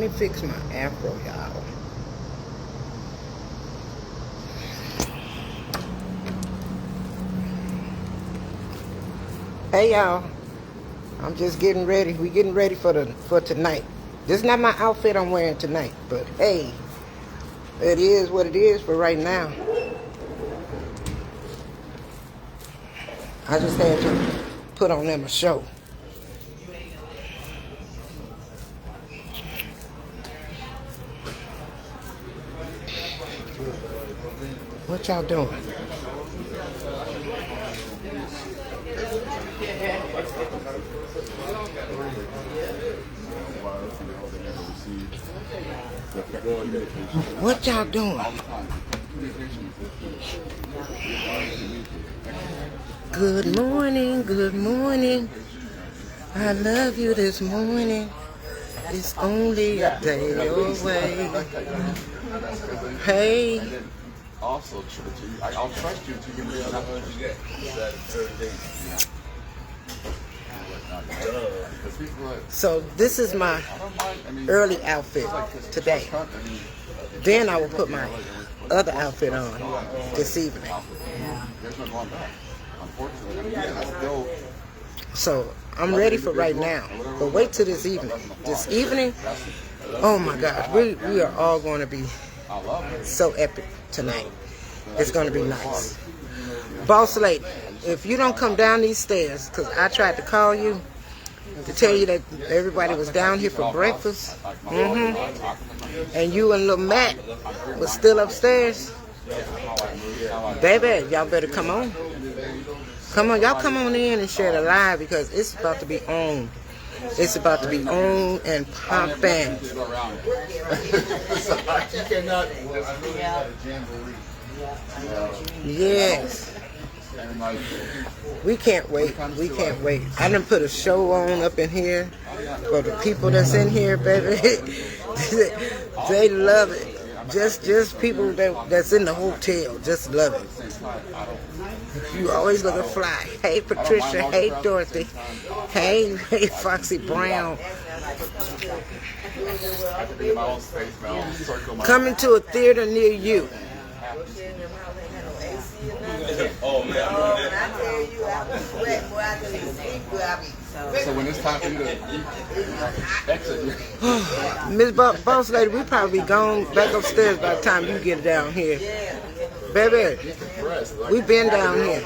me fix my afro, y'all. Hey, y'all. I'm just getting ready. We getting ready for tonight. This is not my outfit I'm wearing tonight, but hey, it is what it is for right now. I just had to put on them a show. What y'all doing? What y'all doing? Good morning, good morning. I love you this morning. It's only a day away. Hey. Also, I'll trust you to give me another. So this is my early outfit today. Then I will put my other outfit on this evening. So I'm ready for right now, but wait till this evening. This evening, oh my gosh, we are all going to be so epic tonight. It's going to be nice. Boss lady, if you don't come down these stairs, because I tried to call you to tell you that everybody was down here for breakfast, and you and little Matt was still upstairs, baby, y'all better come on. Come on, y'all come on in and share the live because it's about to be on. It's about to be on and popping. Yes. We can't wait. We can't wait. I done put a show on up in here for the people that's in here, baby. They love it. Just people that's in the hotel just love it. You always looking fly. Hey Patricia. Hey Dorothy. Hey Foxy Brown. Coming to a theater near you. Oh man, I tell you, I was sweating, boy, I couldn't sleep, boy, I be so when it's time for you to exit, Miss Boss Lady, we probably be gone back upstairs by the time you get down here. Baby, we been down here.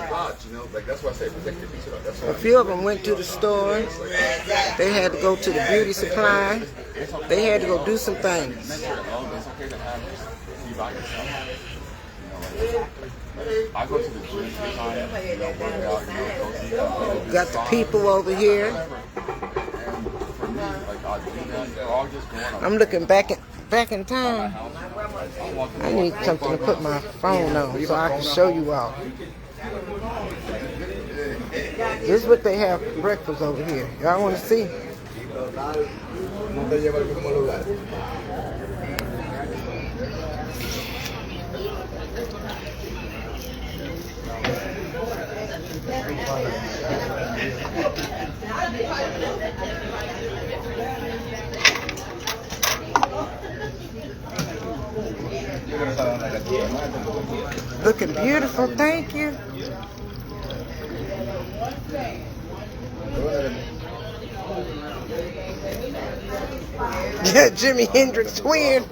A few of them went to the store. They had to go to the beauty supply. They had to go do some things. I go to the gym sometimes, work out, Got the people over here. I'm looking back in time. I need something to put my phone on so I can show you all. This is what they have for breakfast over here. Y'all want to see? Looking beautiful, thank you. Yeah, Jimi Hendrix twin.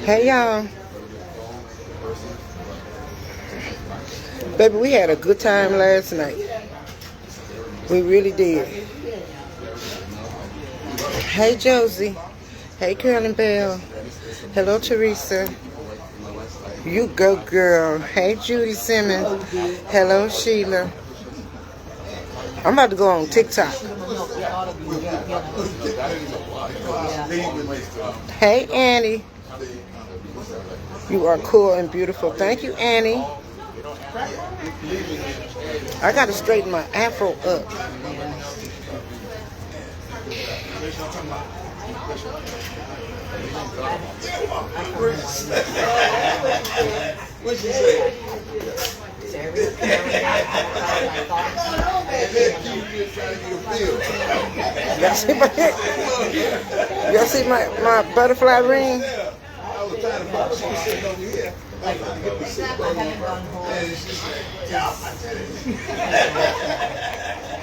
Hey y'all. Baby, we had a good time last night. We really did. Hey Josie. Hey Carolyn Bell. Hello Teresa. You go, girl. Hey, Judy Simmons. Hello, Sheila. I'm about to go on TikTok. Hey, Annie. You are cool and beautiful. Thank you, Annie. I got to straighten my afro up. What'd you say? Y'all see my y'all see my butterfly ring? I was trying to pop some shit on your head. I haven't gone home.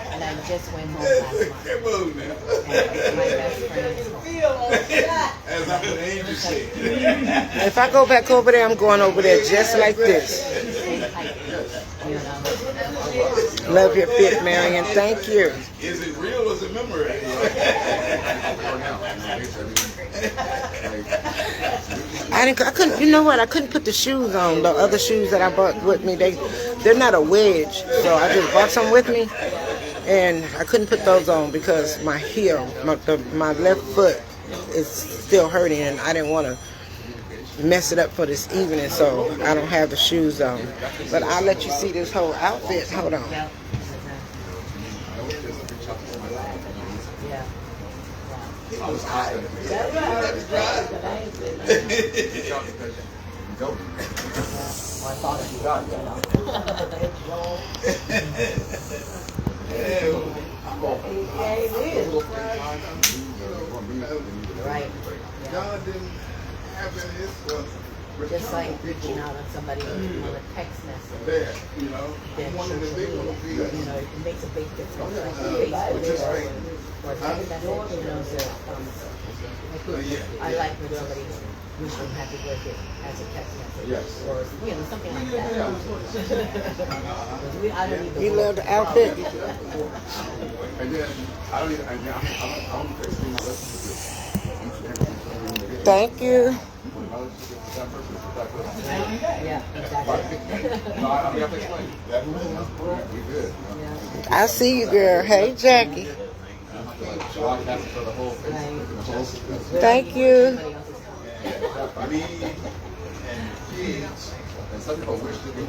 And I just went home last month. Come on now. And my best friend is home. As I'm an angel said. If I go back over there, I'm going over there just like this. You know. Love your fit, Marion. Thank you. Is it real or is it memory? I couldn't. You know what? I couldn't put the shoes on. The other shoes that I brought with me, they're not a wedge. So I just brought some with me, and I couldn't put those on because my heel, my left foot, is still hurting, and I didn't want to mess it up for this evening, so I don't have the shoes on. But I'll let you see this whole outfit. Hold on. Right. God didn't have his Just like reaching out on somebody on a text message. there, you know. Then One of the big social ones media, be you know, it makes a big difference. Like Facebook or a text message, you know, so I like when somebody wishes them happy birthday as a text message. Yes. Or, you know, something like that. I don't even You love the outfit? And then I don't even I'm fixing my listen. Thank you. Yeah, exactly. No, I have to explain. We good. I see you, girl. Hey, Jackie. Thank you. Me and kids. And some people wish to be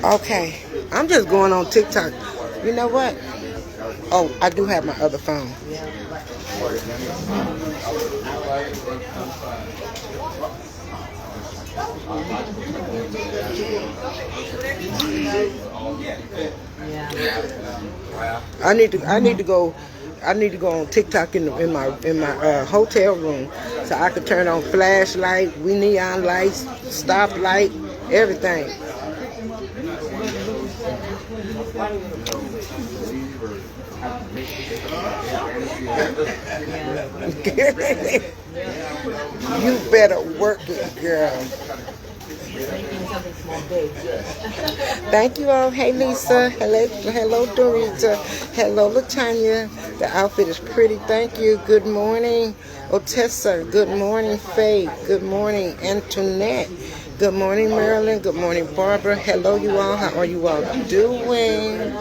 Okay, I'm just going on TikTok. You know what? Oh, I do have my other phone. I need to go on TikTok in my hotel room so I can turn on flashlight, neon lights, stoplight, everything. You better work it, girl. Thank you all. Hey Lisa. Hello Dorita. Hello Latanya. The outfit is pretty. Thank you. Good morning Otessa. Good morning Faye. Good morning Antoinette. Good morning Marilyn. Good morning Barbara. Hello you all. How are you all doing?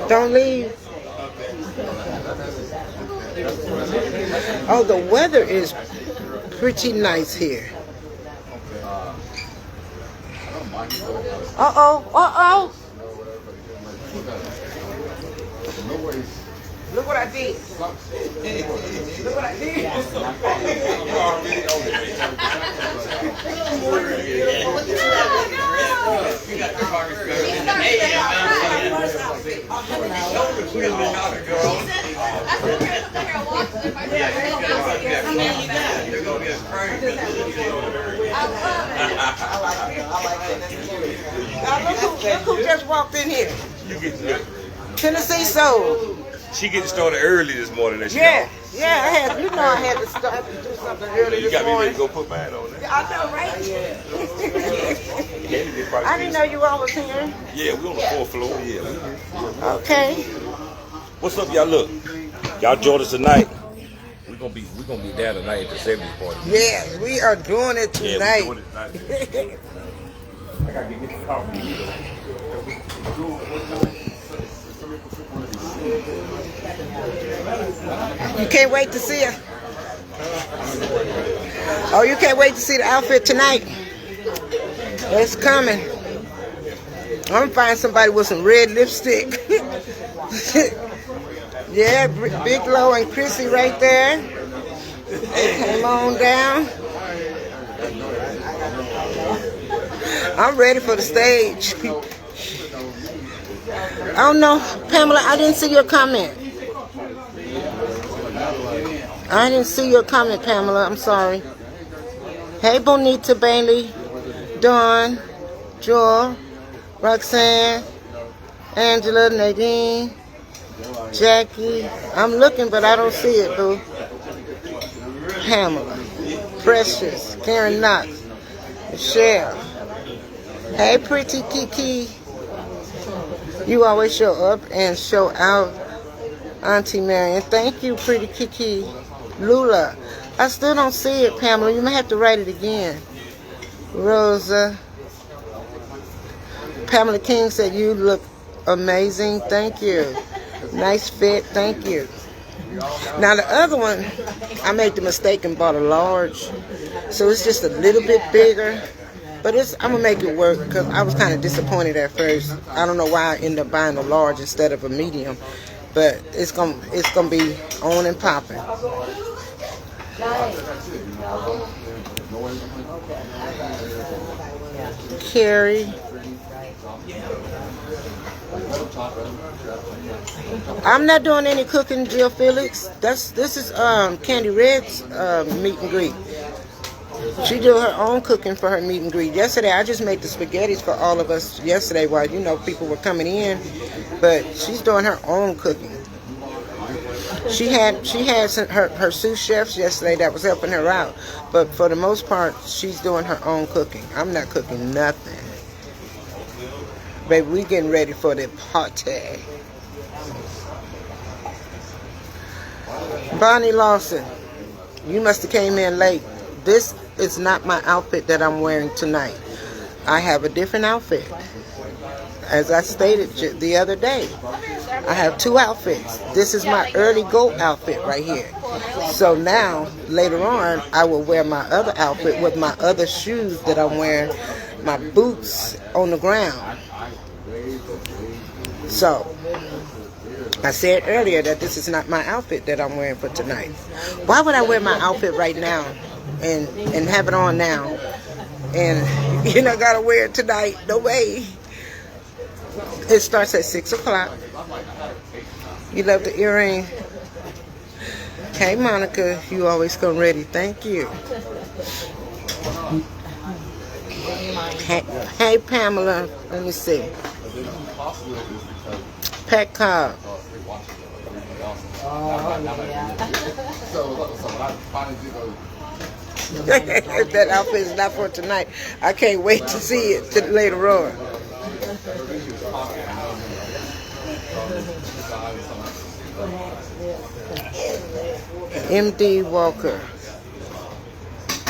Don't leave. Oh, the weather is pretty nice here. Uh-oh. Look what I did. Look what I did. Look who just walked in here. Tennessee Soul. She getting started early this morning. Yeah, Yeah, I had. You know, I had to start to do something early You this got me ready morning. to go put mine on there. I know, right? Candy did probably I didn't know you all was here. Yeah, we on the 4th floor. Yeah. Okay. What's up, y'all? Look, y'all joined us tonight. We gonna be down tonight at the 70s party. Yes, we are doing it tonight. Yeah, we doing it tonight. I gotta get the coffee. You can't wait to see her. Oh, you can't wait to see the outfit tonight. It's coming. I'm gonna find somebody with some red lipstick. Yeah, Big Lo and Chrissy right there. They came on down. I'm ready for the stage. I don't know, Pamela, I didn't see your comment. I didn't see your comment, Pamela. I'm sorry. Hey, Bonita Bailey, Dawn, Joel, Roxanne, Angela, Nadine, Jackie. I'm looking, but I don't see it, boo. Pamela, Precious, Karen Knox, Michelle. Hey, Pretty Kiki. You always show up and show out, Auntie Marion. Thank you, Pretty Kiki. Lula. I still don't see it, Pamela. You may have to write it again. Rosa. Pamela King said you look amazing. Thank you. Nice fit. Thank you. Now the other one, I made the mistake and bought a large. So it's just a little bit bigger. But I'm going to make it work because I was kind of disappointed at first. I don't know why I ended up buying a large instead of a medium. But it's gonna be on and popping. Carrie. I'm not doing any cooking, Jill Felix. This is Candy Red's meet and greet. She do her own cooking for her meet and greet. Yesterday, I just made the spaghettis for all of us yesterday while, people were coming in. But she's doing her own cooking. She had her sous chefs yesterday that was helping her out. But for the most part, she's doing her own cooking. I'm not cooking nothing. Baby, we getting ready for the party. Bonnie Lawson, you must have came in late. This is not my outfit that I'm wearing tonight. I have a different outfit. As I stated the other day, I have two outfits. This is my early go outfit right here. So now, later on, I will wear my other outfit with my other shoes that I'm wearing, my boots on the ground. So, I said earlier that this is not my outfit that I'm wearing for tonight. Why would I wear my outfit right now and have it on now? And, gotta wear it tonight. No way. It starts at 6 o'clock. You love the earring. Hey, Monica, you always come ready. Thank you. Hey, Pamela. Let me see. Pet Cobb. That outfit is not for tonight. I can't wait to see it later on. MD Walker.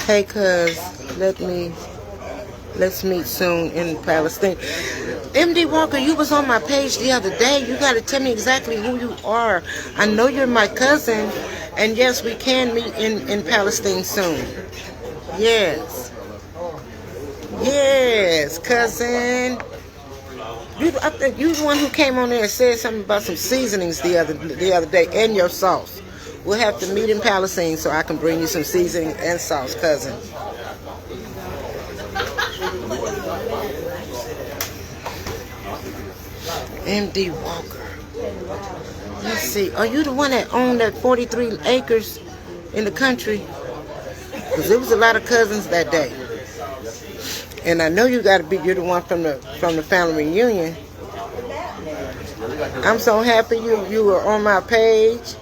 Hey, cuz, let's meet soon in Palestine. MD Walker, you was on my page the other day. You got to tell me exactly who you are. I know you're my cousin, and yes, we can meet in Palestine soon. Yes. Yes, cousin. I think you the one who came on there and said something about some seasonings the other day and your sauce. We'll have to meet in Palestine so I can bring you some seasoning and sauce, cousin. MD Walker. Let's see. Are you the one that owned that 43 acres in the country? Because there was a lot of cousins that day. And I know you're the one from the family reunion. I'm so happy you were on my page.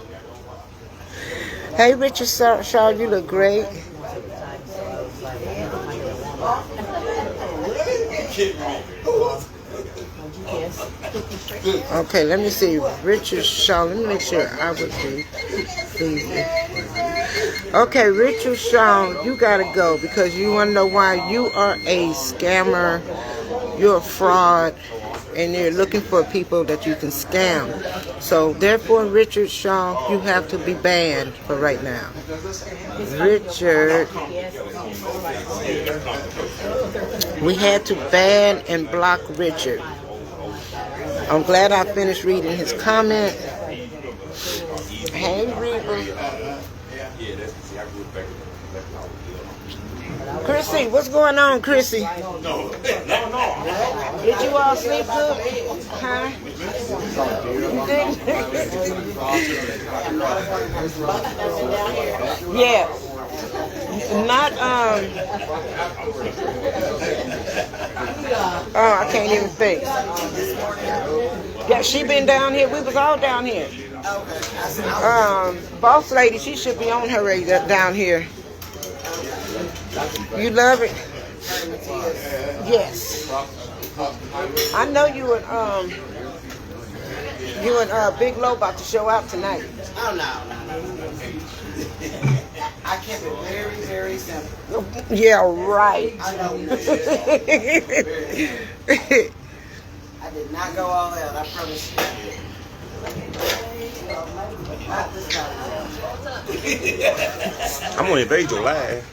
Hey, Richard Shaw, you look great. Okay, let me see. Richard Shaw, let me make sure I would be pleased. Okay, Richard Shaw, you gotta go because you wanna know why? You are a scammer, you're a fraud, and you're looking for people that you can scam. So therefore, Richard Shaw, you have to be banned for right now. Richard, we had to ban and block Richard. I'm glad I finished reading his comment. Hey, Reba. Chrissy, what's going on, Chrissy? No. Did you all sleep good? Huh? You didn't? Yeah. Not, oh, I can't even think. Yeah, she been down here. We was all down here. Boss lady, she should be on her way down here. You love it? Yes. I know you and Big Low about to show out tonight. Oh no. I kept it very, very simple. Yeah, right. I know. I did not go all out, I promise you. I'm gonna invade your live.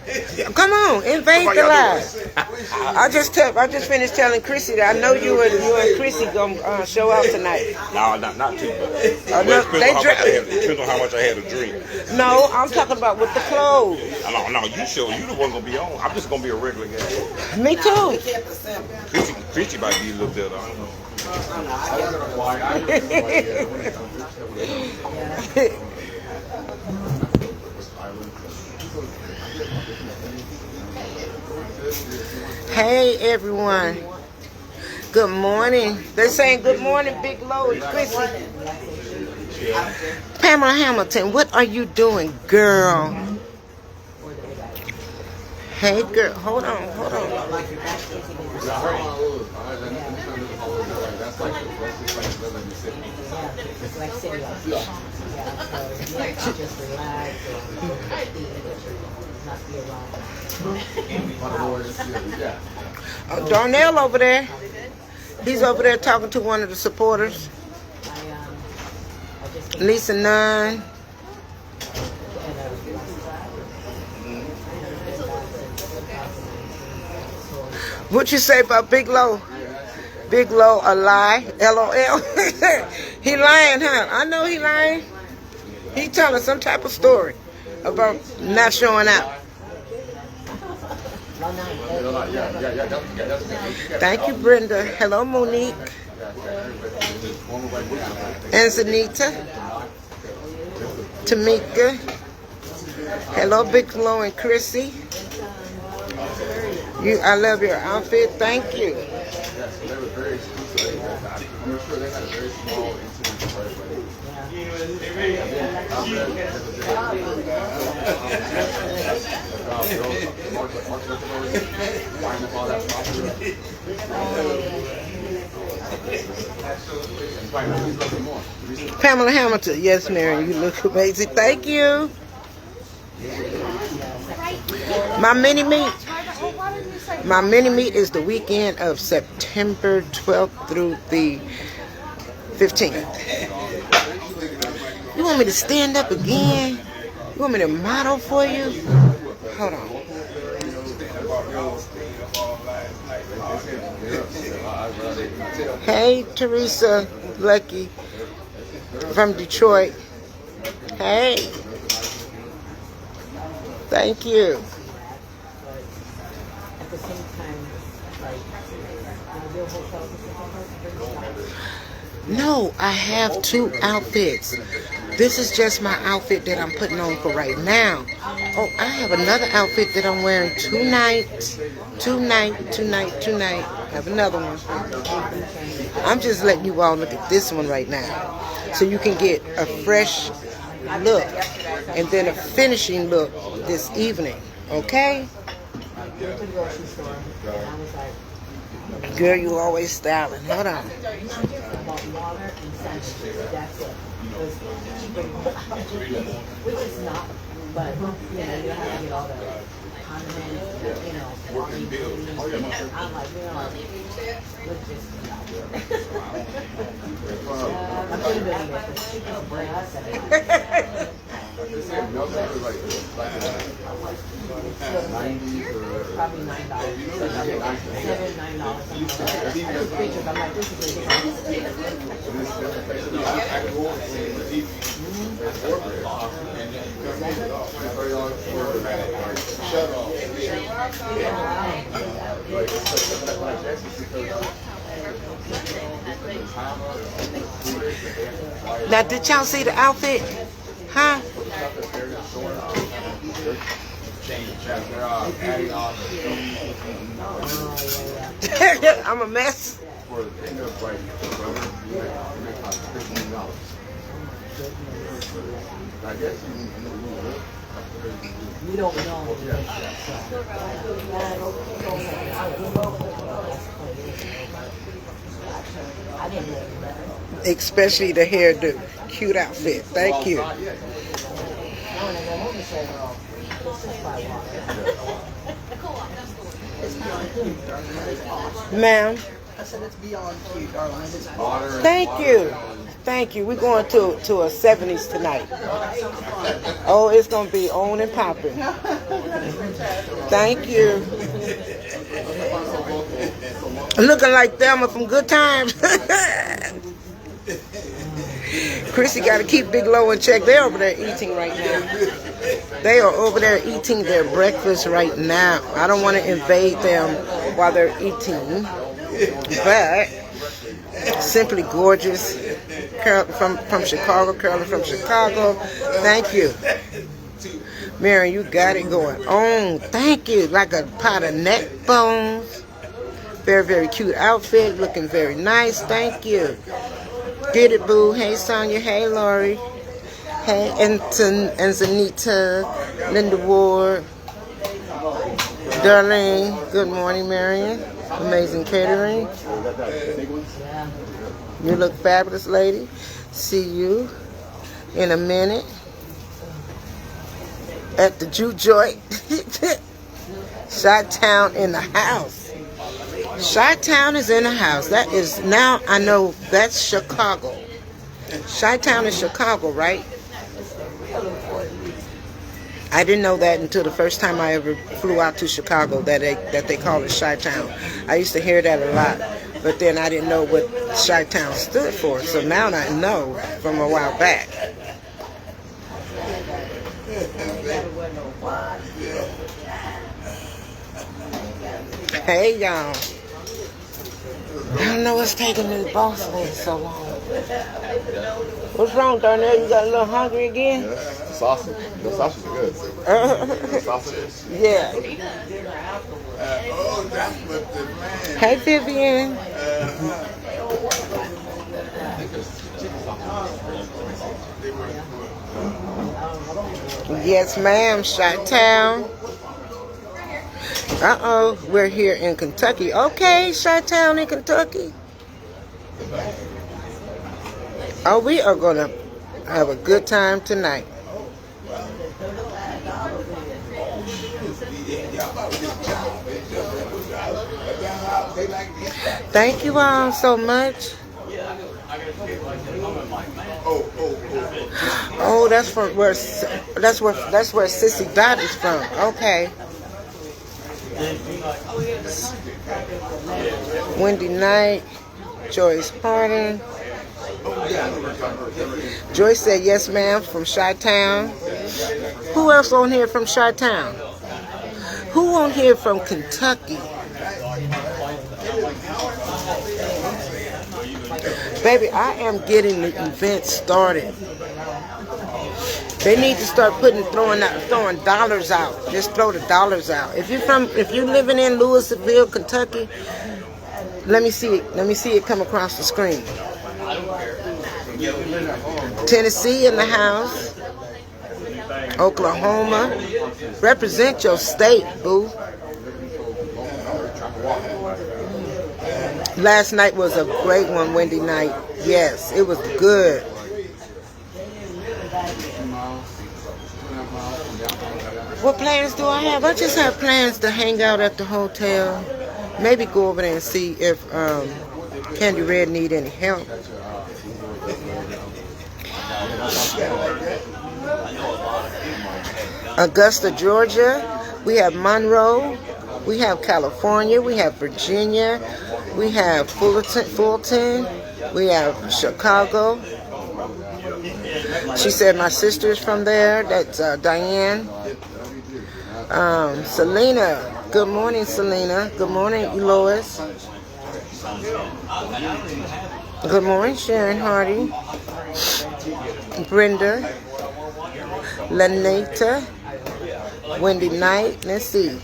Come on, invade the live. I just finished telling Chrissy that I know you and Chrissy gonna show out tonight. No, not too much. No, Depends on how much I had to drink. No, I'm talking about with the clothes. No, you show. You the one gonna be on. I'm just gonna be a regular guy. Me too. Chrissy might be a little better. I don't know. Hey everyone, good morning. They're saying good morning, Big Low and Chrissy. Pamela Hamilton, what are you doing, girl? Hey girl, hold on. Darnell over there. He's over there talking to one of the supporters. Lisa Nunn. What you say about Big Low? Big Low a lie? LOL. He lying, huh? I know he lying. He telling some type of story about not showing out. Thank you, Brenda. Hello, Monique. And Zanita. Tamika. Hello, Big Low and Chrissy. I love your outfit. Thank you. Pamela Hamilton. Yes, Mary, you look amazing. Thank you. My mini meet is the weekend of September 12th through the 15th. You want me to stand up again? You want me to model for you? Hold on. Hey, Teresa Lucky from Detroit. Hey. Thank you. No, I have two outfits. This is just my outfit that I'm putting on for right now. Oh, I have another outfit that I'm wearing tonight. I have another one. I'm just letting you all look at this one right now, so you can get a fresh look, and then a finishing look this evening. Okay? We went to the grocery store, and I was like, Girl, you always styling. Hold on. I bought water and sandwiches. That's it. It was cheaper, which is not, but you know, you don't have to get all the condiments, you know, I'm like, you know, let's just not do it. I'm doing it, but the cheapest bread I said. Probably $9. $7, $9. I took pictures. I'm like, this is Now, did y'all see the outfit? Huh? I'm a mess. we don't know. I didn't know. Especially the hairdo. Cute outfit. Thank you. Ma'am. I said it's beyond cute, darling. It's Thank you. Thank you. We're going to a 70s tonight. Oh, it's going to be on and popping. Thank you. Looking like Thelma from Good Times. Chrissy got to keep Big Low in check. They're over there eating right now. They are over there eating their breakfast right now. I don't want to invade them while they're eating. But Simply Gorgeous from Chicago, Carolyn from Chicago. Thank you. Mary, you got it going on. Thank you. Like a pot of neck bones. Very, very cute outfit. Looking very nice. Thank you. Get it, boo. Hey, Sonia. Hey, Lori. Hey, Anton and Zanita. Linda Ward. Darlene. Good morning, Marion. Amazing catering. You look fabulous, lady. See you in a minute at the Juke Joint. Chi-Town in the house. Chi-Town is in the house. That is, now I know that's Chicago. Chi-Town is Chicago, right? I didn't know that until the first time I ever flew out to Chicago, that they call it Chi-Town. I used to hear that a lot, but then I didn't know what Chi-Town stood for. So now I know from a while back. Hey, y'all. I don't know what's taking this boss lady so long. What's wrong, Darnell? You got a little hungry again? Yeah, the sausage. The sausages are good. The sausages. Yeah. Oh, that's what the man. Hey, Vivian. Yes, ma'am. Chi-Town. Uh-oh. We're here in Kentucky. Okay, Chi-Town in Kentucky. Oh, we are going to have a good time tonight. Thank you all so much. Oh, that's where Sissy Dot is from. Okay. Wendy Knight, Joyce Harding. Joyce said yes, ma'am, from Chi-Town. Who else on here from Chi-Town? Who on here from Kentucky? Baby, I am getting the event started. They need to start throwing dollars out. Just throw the dollars out. If you're living in Louisville, Kentucky, let me see it. Let me see it come across the screen. Tennessee in the house. Oklahoma. Represent your state, boo. Last night was a great one, Wendy night. Yes, it was good. What plans do I have? I just have plans to hang out at the hotel. Maybe go over there and see if Candy Red need any help. Augusta, Georgia. We have Monroe. We have California. We have Virginia. We have Fulton. We have Chicago. She said my sister's from there. That's Diane. Selena. Good morning, Selena. Good morning, Lois. Good morning, Sharon Hardy. Brenda. Laneta. Wendy Knight. Let's see.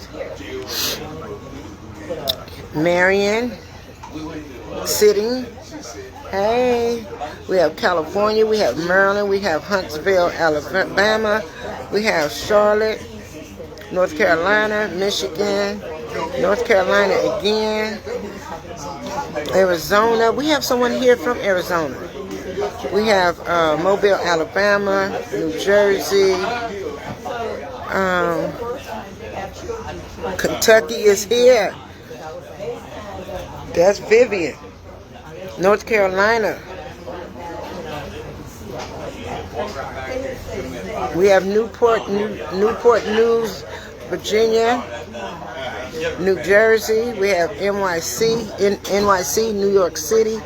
Marion. Sitting. Hey. We have California. We have Maryland. We have Huntsville, Alabama. We have Charlotte, North Carolina, Michigan, North Carolina again, Arizona. We have someone here from Arizona. We have Mobile, Alabama, New Jersey. Kentucky is here. That's Vivian. North Carolina. We have Newport News, Virginia, New Jersey. We have NYC, New York City.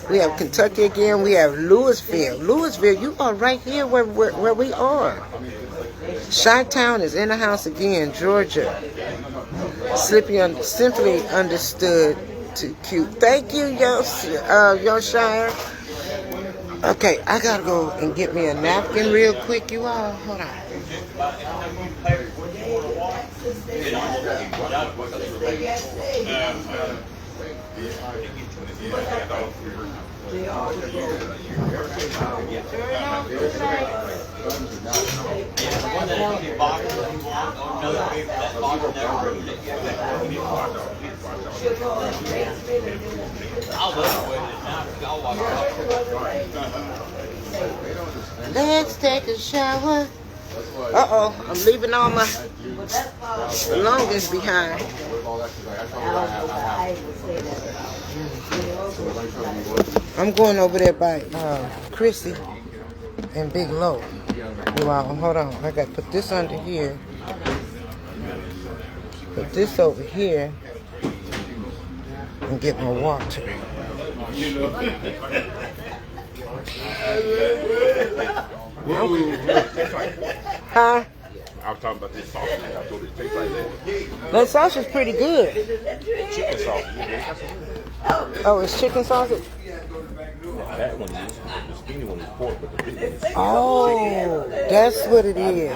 We have Kentucky again. We have Louisville. Louisville, you are right here where we are. Chi-Town is in the house again. Georgia. Simply understood. Too cute. Thank you, Yoshire. Okay, I gotta go and get me a napkin real quick, you all. Hold on. Let's take a shower. Uh-oh, I'm leaving all my belongings behind. I'm going over there by Chrissy and Big Low. Wow, hold on. I got to put this under here. Put this over here. And get my water. Huh? I was talking about this sausage. I told it tastes like that. That sausage is pretty good. Chicken sausage. Oh, it's chicken sausage? That one is. The skinny one is pork, but the big one is chicken. Oh, that's what it is.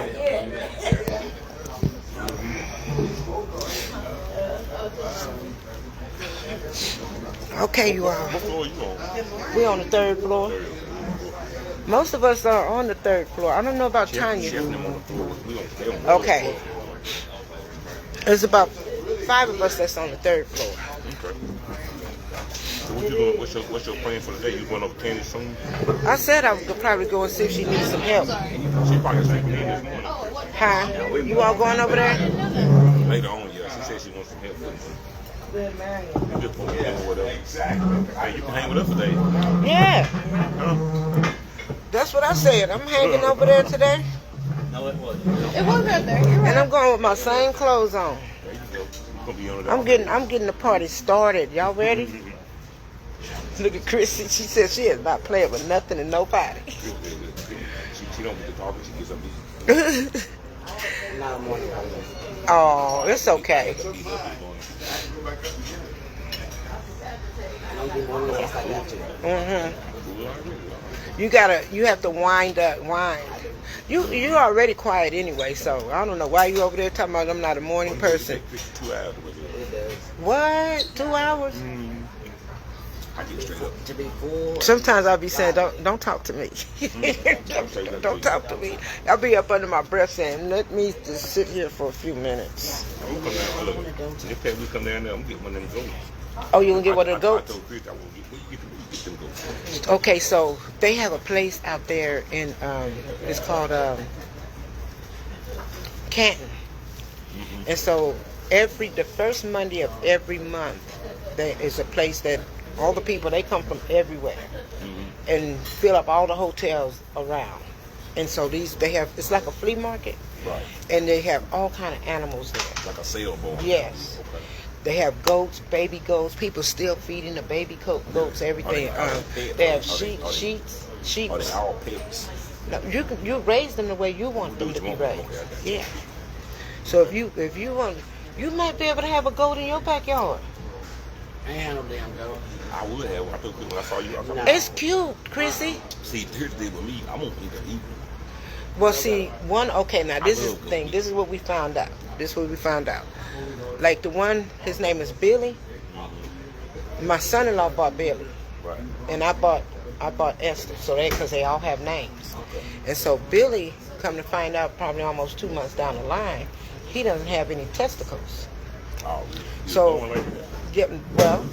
Okay, you all. What floor are you on? We're on the 3rd floor. Most of us are on the 3rd floor. I don't know about Tanya. Okay. There's about 5 of us that's on the 3rd floor. Okay. So what you doing? What's your plan for the day? You going over Candy soon? I said I would probably go and see if she needs some help. She probably sleeping in this morning. Huh? You all going over there? Later on, yeah. She said she wants some help. You just want to do whatever. Hey, you can hang with us today. Yeah. Huh? That's what I said. I'm hanging over there today. No, it wasn't. It was right there. You're right. And I'm going with my same clothes on. There you go. You gonna be on it. I'm getting the party started. Y'all ready? Look at Chrissy. She said she is not playing with nothing and nobody. She don't get to talking. She gets something. Oh, it's okay. You have to wind. You're already quiet anyway, so I don't know why you over there talking about I'm not a morning person. 2 hours. What? 2 hours? I get straight up. To be full. Sometimes I'll be saying, don't talk to me. Don't talk to me. I'll be up under my breath saying, let me just sit here for a few minutes. I'm gonna come down. Look, next time we come down there, I'm gonna get one of them goats. Oh, you gonna get one of the I goats? told Chris I want to get them goats. Okay, so they have a place out there in, it's called Canton. And so the first Monday of every month, there is a place that all the people, they come from everywhere and fill up all the hotels around. And so they have, it's like a flea market. Right. And they have all kind of animals there. Like a sailboat. Yes. Okay. They have goats, baby goats. People still feeding the baby goats, everything. They have sheep. Are they all pets? No, you raise them the way you want them to be raised. Okay, Yeah. So if you want, you might be able to have a goat in your backyard. I ain't had no damn goat. I would have. I told people when I saw you. I was like, It's cute, Chrissy. see, here's the deal with me. I won't eat to eat. Well, see, okay, now this is the thing. This is what we found out. Like the one, his name is Billy. My son-in-law bought Billy, Right. and I bought Esther. So because they all have names, and so Billy, come to find out, probably almost 2 months down the line, he doesn't have any testicles. Oh, really? You So- was born like that? Yeah, well,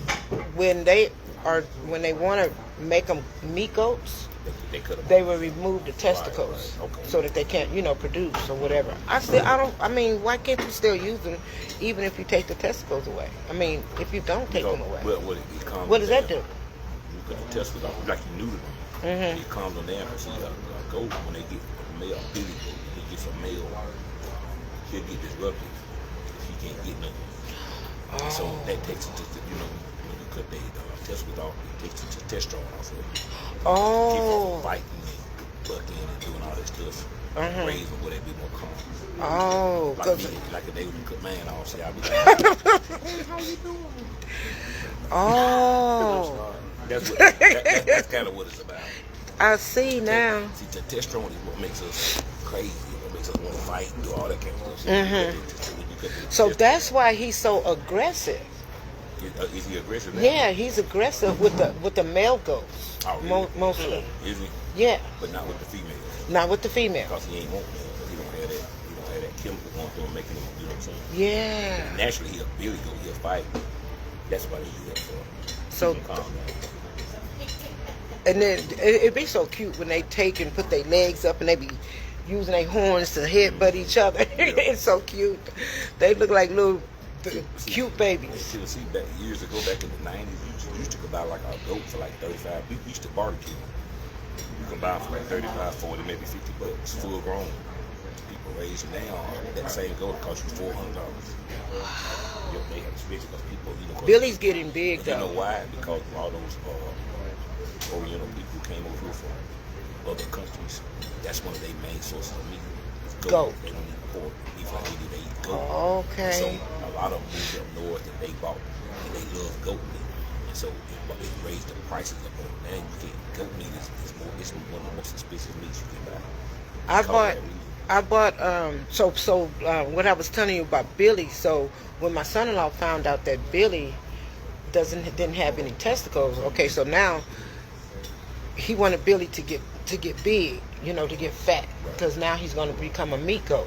when they want to make them meat goats, They could have. they will remove the testicles Right, okay. so that they can't, produce or whatever. Why can't you still use them even if you take the testicles away? I mean, if you don't take them away. Well, it calms What does them that down. do? You put the testicles off, like you neuter them. It calms them down. See, a goat, when they get a male, Billy goat, he gets a male, he'll get disrupted if he can't get nothing. And so that takes it to, when you cut the testicles off, it takes the testosterone off of it. Keep Oh, from fighting and bucking and doing all that stuff. Raise or whatever, be more calm. oh, Like 'cause- me, like if they would cut man off, see, I'll be like, how you doing? oh, That's kind of what it's about. I see now. See, the testosterone is what makes us crazy, what makes us want to fight and do all that kind of stuff. So that's why he's so aggressive. Is he aggressive now? Yeah, he's aggressive with the male goats, Oh, really? mostly. Is he? Yeah, But not with the female. not with the female. Because he ain't want that. He don't have that. He don't have that chemical going through him making him. You know what I'm saying? Yeah. Naturally, he'll Billy go. He'll fight. That's why he do that for. So, Keep him calm down. and then it'd be so cute when they take and put their legs up and they be using their horns to headbutt each other. It's so cute. They look like little cute babies. See, back years ago, back in the 90s, you used to go buy like a goat for like 35. We used to barbecue. You can buy them for like 35, 40, maybe $50, full grown. People raise them now. That same goat costs you $400. They have expensive because people, 'cause Billy's getting big you know though. why? Because all those Oriental people who came over here from other countries, that's one of their main sources of meat. Goat. They don't eat pork, beef like they eat goat. So Okay. a lot of them moved up north and they bought, and they love goat meat. And so it raised the prices up on it. Now you can't, goat meat is it's one of the most expensive meats you can buy. What I was telling you about Billy, so when my son-in-law found out that Billy didn't have any testicles, okay, so now he wanted Billy to get big, to get fat, because now he's going to become a meat goat.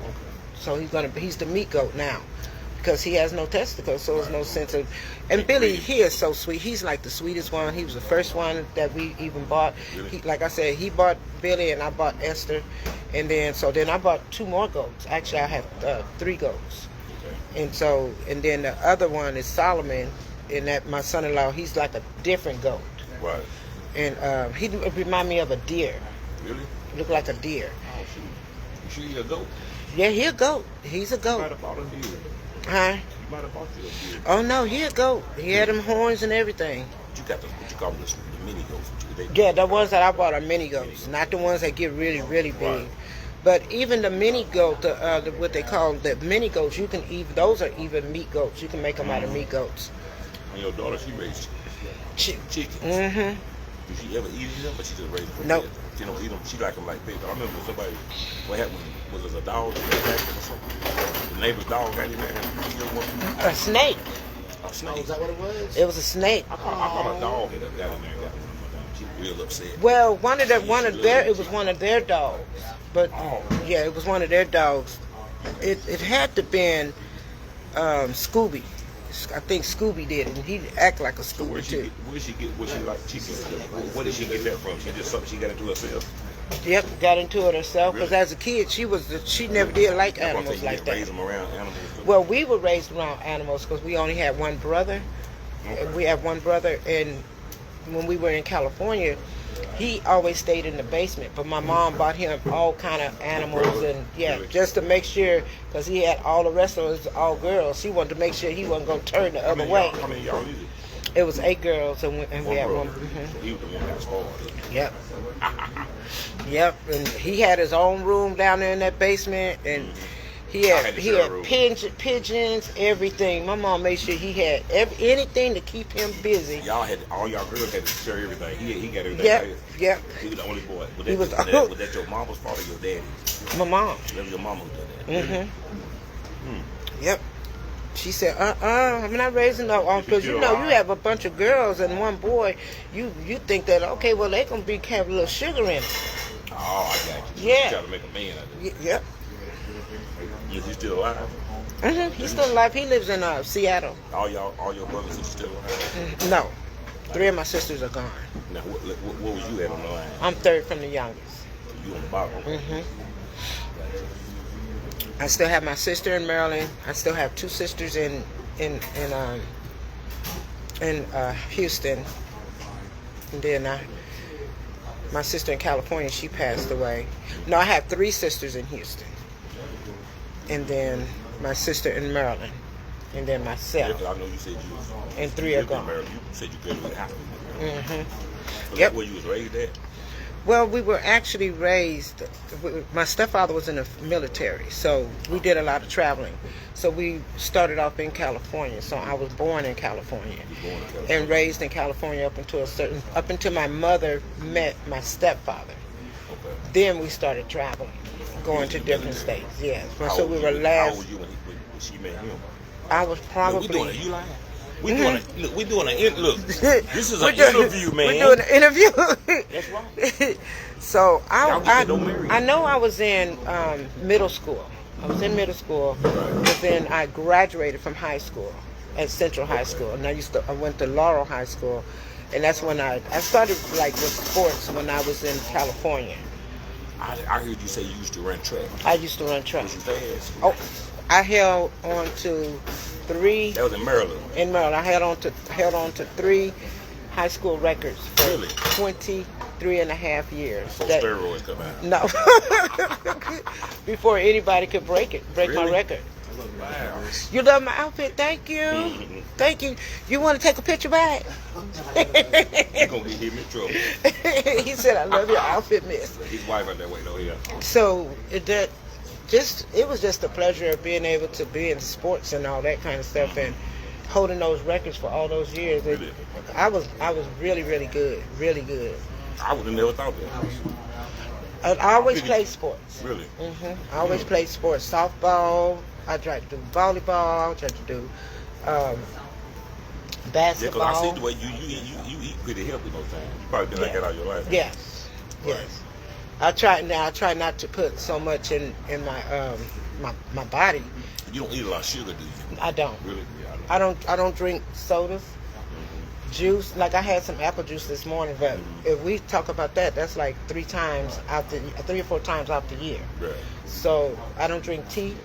So he's the meat goat now, because he has no testicles, so there's no sense of. And Billy, he is so sweet. He's like the sweetest one. He was the first one that we even bought. Really? Like I said, he bought Billy and I bought Esther, and then I bought 2 more goats. Actually, I have 3 goats, and then the other one is Solomon, and that my son-in-law, he's like a different goat, Right. and he remind me of a deer. Really? Look like a deer. Oh, shoot. You sure you're a goat? Yeah, he a goat. He's a You might goat. have bought a deer. Huh? You might have bought you a deer. Oh no, he a goat. He had them horns and everything. You got what you call them, the mini goats. Yeah, the ones that I bought are mini goats, not the ones that get really, really big. Right. But even the mini goat, what they call the mini goats, those are even meat goats. You can make them out of meat goats. And your daughter, she raised chickens. Mm-hmm. Did she ever eat them? But she just raised them. Nope. She don't eat them. She like them like pigs. I remember somebody, what happened, was it a dog that attacked him or something? The neighbor's dog got him there. A snake. A snake. Is that what it was? It was a snake. I thought a dog had got in there and got one of them. She real upset. Well, it was one of their dogs. But yeah, it was one of their dogs. It had to been Scooby. I think Scooby did it, and he act like a So Scooby too. where she get what she like chicken? Where did she get that from? She just something she got into herself. Yep, got into it herself. Because as a kid, she never did like That's why I'm animals saying you like didn't raise that. them around animals. Well, we were raised around animals because we only had one brother. Okay. We have one brother, and when we were in California, he always stayed in the basement. But my mom bought him all kind of animals, and Really? just to make sure, because he had all the rest of us all girls. She wanted to make sure he wasn't gonna turn the other way. How many y'all is it? It was 8 girls, and we had brother. one. So he was the one that was spoiled. Yep. Yep. And he had his own room down there in that basement, and he I had had to share a room. pigeons, everything. My mom made sure he had anything to keep him busy. All y'all girls had to share everything. He got everything. Yep. Right? Yep. He was the only boy. Was He was that, the- was that your mama's fault or your daddy? My mom. That was your mama who did that. Yep. She said, I'm not raising no, because you know you have a bunch of girls and one boy. You think that okay, well they gonna have a little sugar in it. Oh, I got you. Yeah. You try to make a man out of it. Yep. Is he still alive? He's still alive. He lives in Seattle. All your brothers are still alive? No, 3 of my sisters are gone. Now, what was you at on the line? I'm 3rd from the youngest. You on the bottom? I still have my sister in Maryland. I still have 2 sisters in Houston. And then my sister in California, she passed away. No, I have 3 sisters in Houston. And then my sister in Maryland. And then Yeah, myself. 'cause I know you said you was. And 3 you are lived in gone. Maryland. You said you graduated high school. So Yep. that's where you was raised at? Well, we were actually raised, my stepfather was in the military, so we did a lot of traveling. So we started off in California. So I was born in California and raised in California up until my mother met my stepfather. Okay. Then we started traveling, going to different states. Yes. How So old we was were you- How last, old was you when she met him? I was Look, probably. we doing it. You lying? We doing it. Look, we doing an look. This is We're an doing- interview, man. We're doing an interview. That's right. So Y'all get no married. I know I was in middle school. I was in middle school, but then I graduated from high school at Central High School, and I went to Laurel High School, and that's when I started like with sports when I was in California. I heard you say you used to run track. I used to run track. Was you fast? Oh, I held on to 3 That was in Maryland. in Maryland. I held on to 3 high school records for Really? 23 and a half years. So That- steroids come out. No. Before anybody could break my Really? record. Wow. You love my outfit. Thank you. Thank you. You want to take a picture back? You're gonna get him in trouble. He said, I love your outfit, miss. His wife out that way though, yeah. So it was just a pleasure of being able to be in sports and all that kind of stuff and holding those records for all those years. Really? I was really, really good. Really good. I would have never thought that. I always played sports. Really? I always played sports. Softball. I tried to do volleyball. I tried to do Yeah, because basketball. I see the way you eat pretty healthy most times. You probably been like that all your life. Yes. Right. Yes. I try not to put so much in my body. You don't eat a lot of sugar, do you? I don't. Really? Yeah, I don't drink sodas. Juice, like I had some apple juice this morning, but if we talk about that, that's like 3 or 4 times out the year. Right. So I don't drink tea.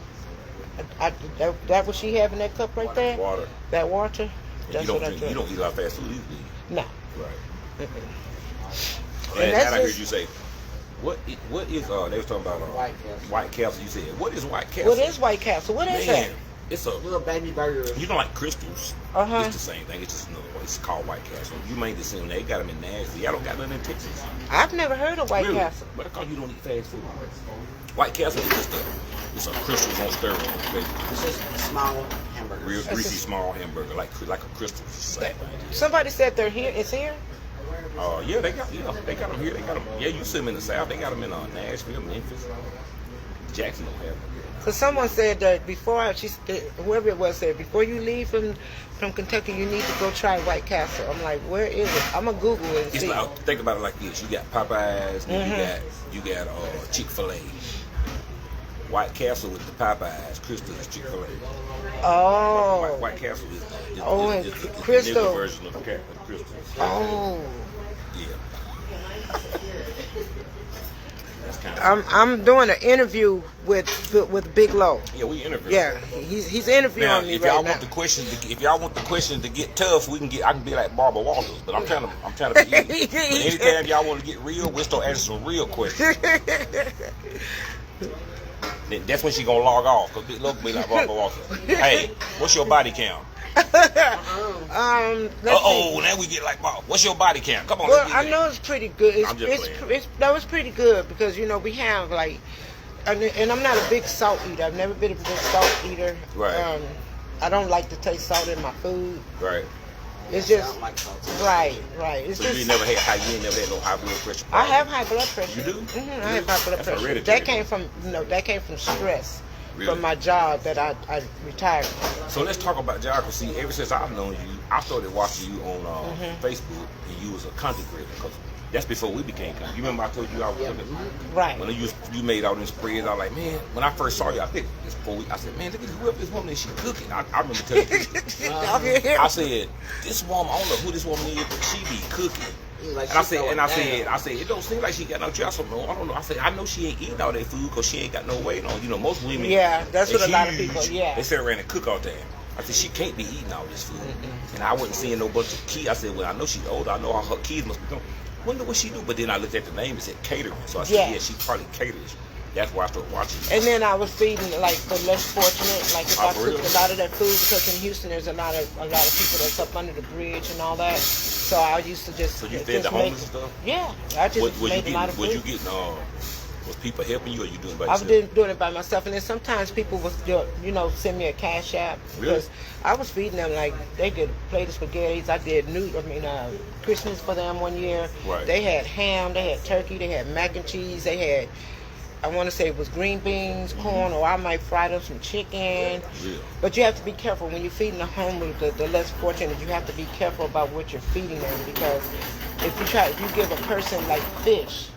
That what she have in that cup right there? Water. That water? And That's you what I don't drink. you don't eat a lot of fast food either, do you? No. Right. And And that's I heard just- you say, what is they was talking about White Castle. White Castle. You said, what is White Castle? What is White Castle? What is Man, it's a Little baby burger. you know like Crystals. Uh-huh. It's the same thing. It's just another one. It's called White Castle. You may just see them. They got them in Nashville. Y'all don't got nothing in Texas. that? I've never heard of White Really? Castle. But I call you don't eat fast food. White Castle is just it's a Crystals on steroids, basically. It's just small hamburgers. Real greasy small hamburger like a Crystals. Same thing. Somebody said they're here. It's here? Yeah, they got them here. They got them. Yeah, you see them in the South. They got them in Nashville, Memphis. Jackson don't have it. So someone said that whoever it was said, before you leave from Kentucky, you need to go try White Castle. I'm like, where is it? I'm gonna Google it and It's see. like, think about it like this: you got Popeyes, and you got Chick-fil-A. White Castle with the Popeyes, Crystal is Chick-fil-A. Oh. White Castle is the Crystal. nigga version of Crystal. Oh. Yeah. That's kind of. I'm doing an interview with Big Low. Yeah, we interviewed. Yeah, he's interviewing Now, me if right y'all now. want the questions, if y'all want the questions to get tough, I can be like Barbara Walters, but I'm trying to be easy. But anytime y'all want to get real, we'll start asking some real questions. Then that's when she gonna log off, cause Big Low be like Barbara Walters. Hey, what's your body count? Let's see. Now we get like, what's your body count? Come on. Well, let's get I there. know it's pretty good. I'm just playing. It's pretty good because we have like, and I'm not a big salt eater. I've never been a big salt eater. Right. I don't like to taste salt in my food. Right. It's just right. It's So just. you ain't never had no high blood pressure. I have high blood pressure. You do? Mm-hmm. I have high blood That's pressure. hereditary. That came from stress. Really? From my job that I retired from. So let's talk about job. See, ever since I've known you, I started watching you on Facebook, and you was a content creator. Cause that's before we became content. You remember I told you I was looking? Right. When you made all them spreads, I was like, man. When I first saw you, I think this 4 weeks. I said, man, look at whoever this woman is. She cooking. I remember telling you. I said, this woman. I don't know who this woman is, but she be cooking. Like And I said, it don't seem like she got no job. So no, I don't know. I said, I know she ain't eating all that food because she ain't got no weight on. You know, most women. Yeah, that's they what a lot of huge. people. Yeah. They sit around and cook all day. I said, she can't be eating all this food. And I wasn't seeing no bunch of kids. I said, well, I know she's older. I know how her kids must be doing. Wonder what she do. But then I looked at the name and said catering. So I said, yeah, she probably caters. That's why I started watching. And then I was feeding like the less fortunate. Like if I for real? cooked a lot of that food, because in Houston there's a lot of people that's up under the bridge and all that. So I used to just. So you fed the homeless and stuff? Yeah, I just made a lot of food. Was you getting? Was people helping you, or you doing it by I was yourself? doing it by myself, and then sometimes people would, send me a cash app because I was feeding them like they did a plate of spaghettis. I did Christmas for them one year. Right. They had ham, they had turkey, they had mac and cheese, they had. I want to say it was green beans, corn, or I might fry them some chicken. Real. But you have to be careful when you're feeding the homeless, the less fortunate. You have to be careful about what you're feeding them, because if you give a person like fish,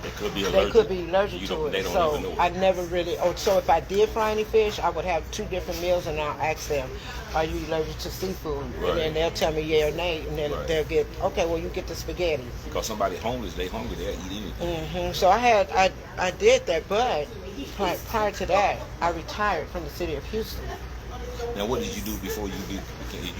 They could be they allergic. could be allergic You to don't- it. They don't So even know. I never really. So if I did fry any fish, I would have 2 different meals, and I'll ask them, "Are you allergic to seafood?" Right. And then they'll tell me yeah or nay, and then Right. they'll get okay. Well, you get the spaghetti. Because somebody homeless, they hungry, they'll eat anything. So I did that, but prior to that, I retired from the city of Houston. Now, what did you do before you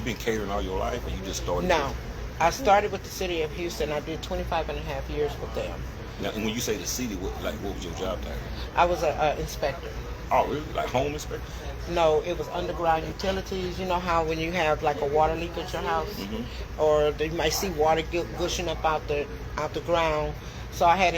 been catering all your life, or you just started? No, I started with the city of Houston. I did 25 and a half years with them. Now, and when you say the city, what was your job title? I was an inspector. Oh, really? Like home inspector? No, it was underground utilities. You know how when you have like a water leak at your house, or you might see water gushing up out the ground. So I had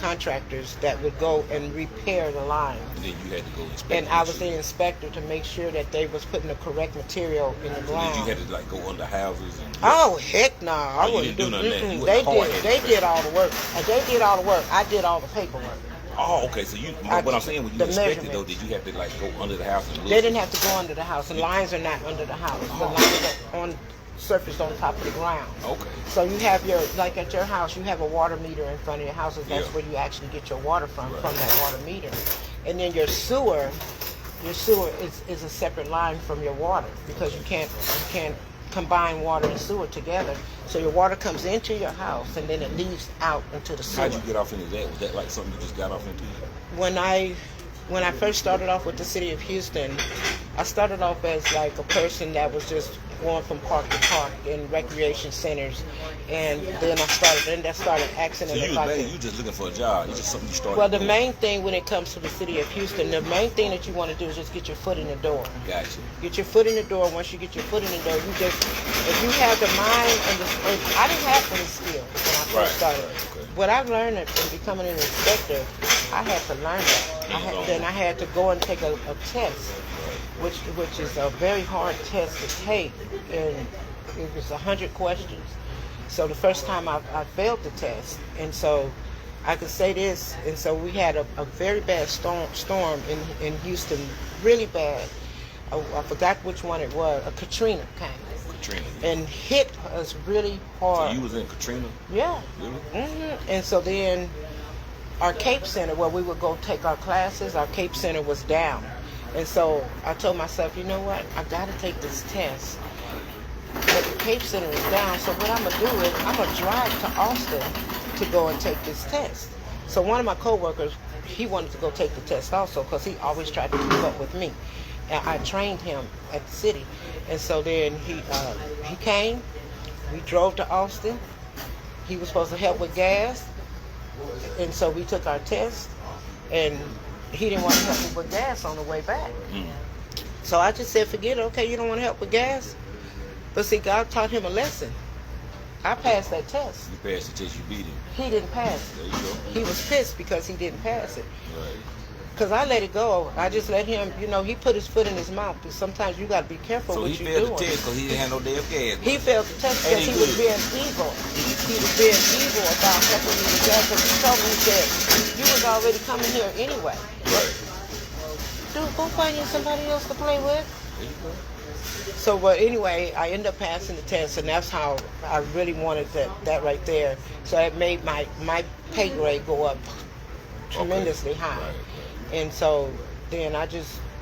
contractors that would go and repair the lines. And then you had to go inspect. And I was the inspector to make sure that they was putting the correct material in the So ground. then you had to like go under houses and. Oh heck no! I you wouldn't didn't do none of that. You They went did. hard They at did all the work. They did all the work. I did all the paperwork. Oh, okay. So you. But I'm saying when you the inspected though, measurements. did you have to like go under the house and look? They didn't have to go under the house. The lines are not under the house. The lines are on surface on top of the ground. Okay. So you have like at your house, you have a water meter in front of your house. That's where you actually get your water from that water meter. And then your sewer is a separate line from your water, because you can't combine water and sewer together. So your water comes into your house and then it leaves out into the sewer. How'd you get off into that? Was that like something you just got off into? When I first started off with the city of Houston, I started off as like a person that was just going from park to park in recreation centers, and then I started asking So them if I could. you just looking for a job. It's just something you started. Well, the doing. main thing when it comes to the city of Houston, the main thing that you want to do is just get your foot in the door. Gotcha. Get your foot in the door. Once you get your foot in the door, if you have the mind and I didn't have any skills when I first started. Okay. What I learned in becoming an inspector, I had to learn that. Then I had to go and take a test, which is a very hard test to take, and it was 100 questions. So the first time I failed the test, and so I could say this, and so we had a very bad storm in Houston, really bad. I forgot which one it was. A Katrina came. Katrina. And hit us really So hard. you was in Katrina? Yeah. Really? And so then our CAPE Center, where we would go take our classes, our CAPE Center was down. And so I told myself, you know what? I got to take this test. But the CAPE Center is down, so what I'm going to do is I'm going to drive to Austin to go and take this test. So one of my coworkers, he wanted to go take the test also because he always tried to keep up with me. And I trained him at the city. And so then he came. We drove to Austin. He was supposed to help with gas. And so we took our test. And he didn't want to help me with gas on the way back. So I just said, forget it. Okay, you don't want to help with gas? But see, God taught him a lesson. I passed that test. You passed the test, you beat him. He didn't pass it. There you go. He was pissed because he didn't pass it. Right. Because I let it go. I just let him, he put his foot in his mouth. Because sometimes you got to be careful So what he you're failed doing. the test because he didn't have no damn gas. He failed the test And because he he was good. being evil. He was being evil about helping me with gas. Because he told me, he said, you was already coming here anyway. Right. Dude, go find you somebody else to play with. There you go. So, but anyway, I ended up passing the test, and that's how I really wanted that right there. So it made my pay grade go up tremendously high. Right, right. And so then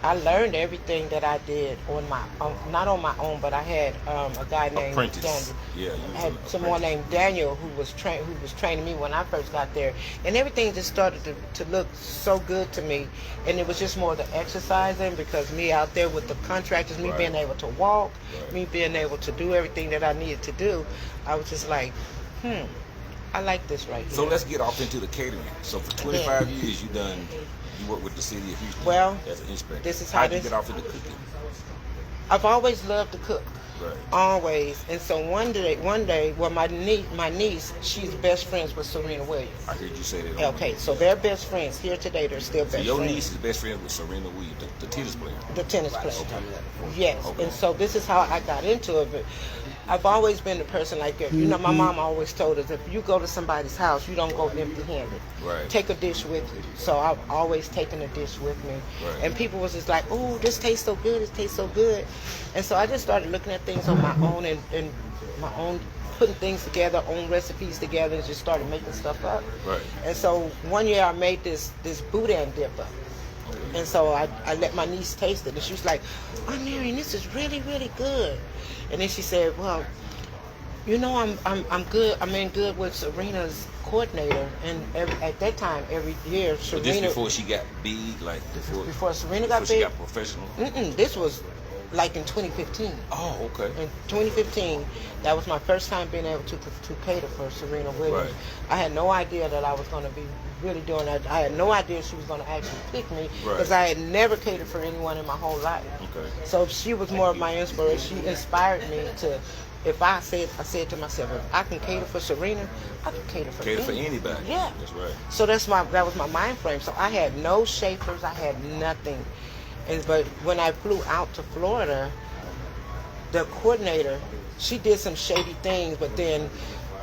I learned everything that I did on my own, not on my own, but I had a guy named Apprentice. Daniel. Yeah, you I was had an someone apprentice. named Daniel who was training me when I first got there, and everything just started to look so good to me. And it was just more the exercising, because me out there with the contractors, me Right. being able to walk, Right. me being able to do everything that I needed to do, I was just like, I like this right here. So let's get off into the catering. So for 25 years, you worked with the city of Houston Well, as an inspector. this is how How'd you this- get off into cooking? I've always loved to cook. Right. Always. And so one day, well, my niece, she's best friends with Serena Williams. I heard you say that. Okay, so they're best friends. Here today, they're still So best your friends. niece is best friend with Serena Williams, the tennis player. The tennis player. Okay. Yes. Okay. And so this is how I got into it. But I've always been the person like that. My mom always told us, if you go to somebody's house, you don't go empty-handed. Right. Take a dish with you. So I've always taken a dish with me. Right. And people was just like, oh, this tastes so good, it tastes so good. And so I just started looking at things on my own and my own, putting things together, own recipes together, and just started making stuff up. Right. And so one year I made this boudin dip up. And so I let my niece taste it, and she was like, "Oh, Marion, this is really, really good." And then she said, "Well, I'm good. I'm in good with Serena's coordinator." And at that time, every year, But this Serena, before she got big, like before Serena got before she big, got professional. this was like in 2015. Oh, okay. In 2015, that was my first time being able to cater for Serena Williams. Right. I had no idea that I was going to be really doing that. I had no idea she was going to actually pick me, because Right. I had never catered for anyone in my whole life. Okay. So she was more of my inspiration. She inspired me to, I said to myself, if I can cater for Serena, I can cater for Cater for anyone. anybody. Yeah. That's right. So that was my mind frame. So I had no shapers, I had nothing. But when I flew out to Florida, the coordinator, she did some shady things, but then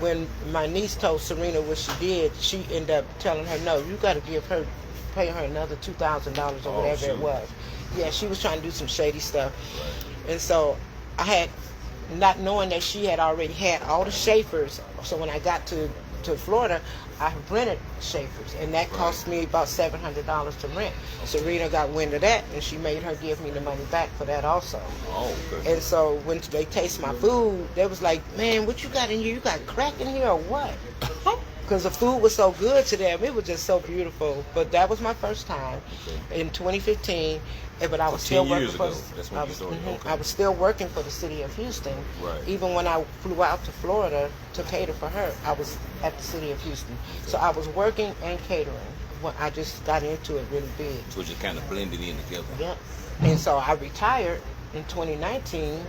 when my niece told Serena what she did, she ended up telling her, no, you got to pay her another $2,000 or whatever shoot. it was. Yeah, she was trying to do some shady stuff. And so I had, not knowing that she had already had all the Schaefers, so when I got to Florida, I rented Schaefers, and that cost me about $700 to rent. Serena got wind of that, and she made her give me the money back for that also. Oh, okay. And so when they taste my food, they was like, man, what you got in here? You got crack in here or what? Because the food was so good to them. It was just so beautiful. But that was my first time in 2015. But I was So still 10 working years for ago, that's when you started. Okay. I was still working for the city of Houston. Right. Even when I flew out to Florida to cater for her, I was at the city of Houston. So I was working and catering. When I just got into it really big. So it just kind of blended in together. Yep. And so I retired in 2019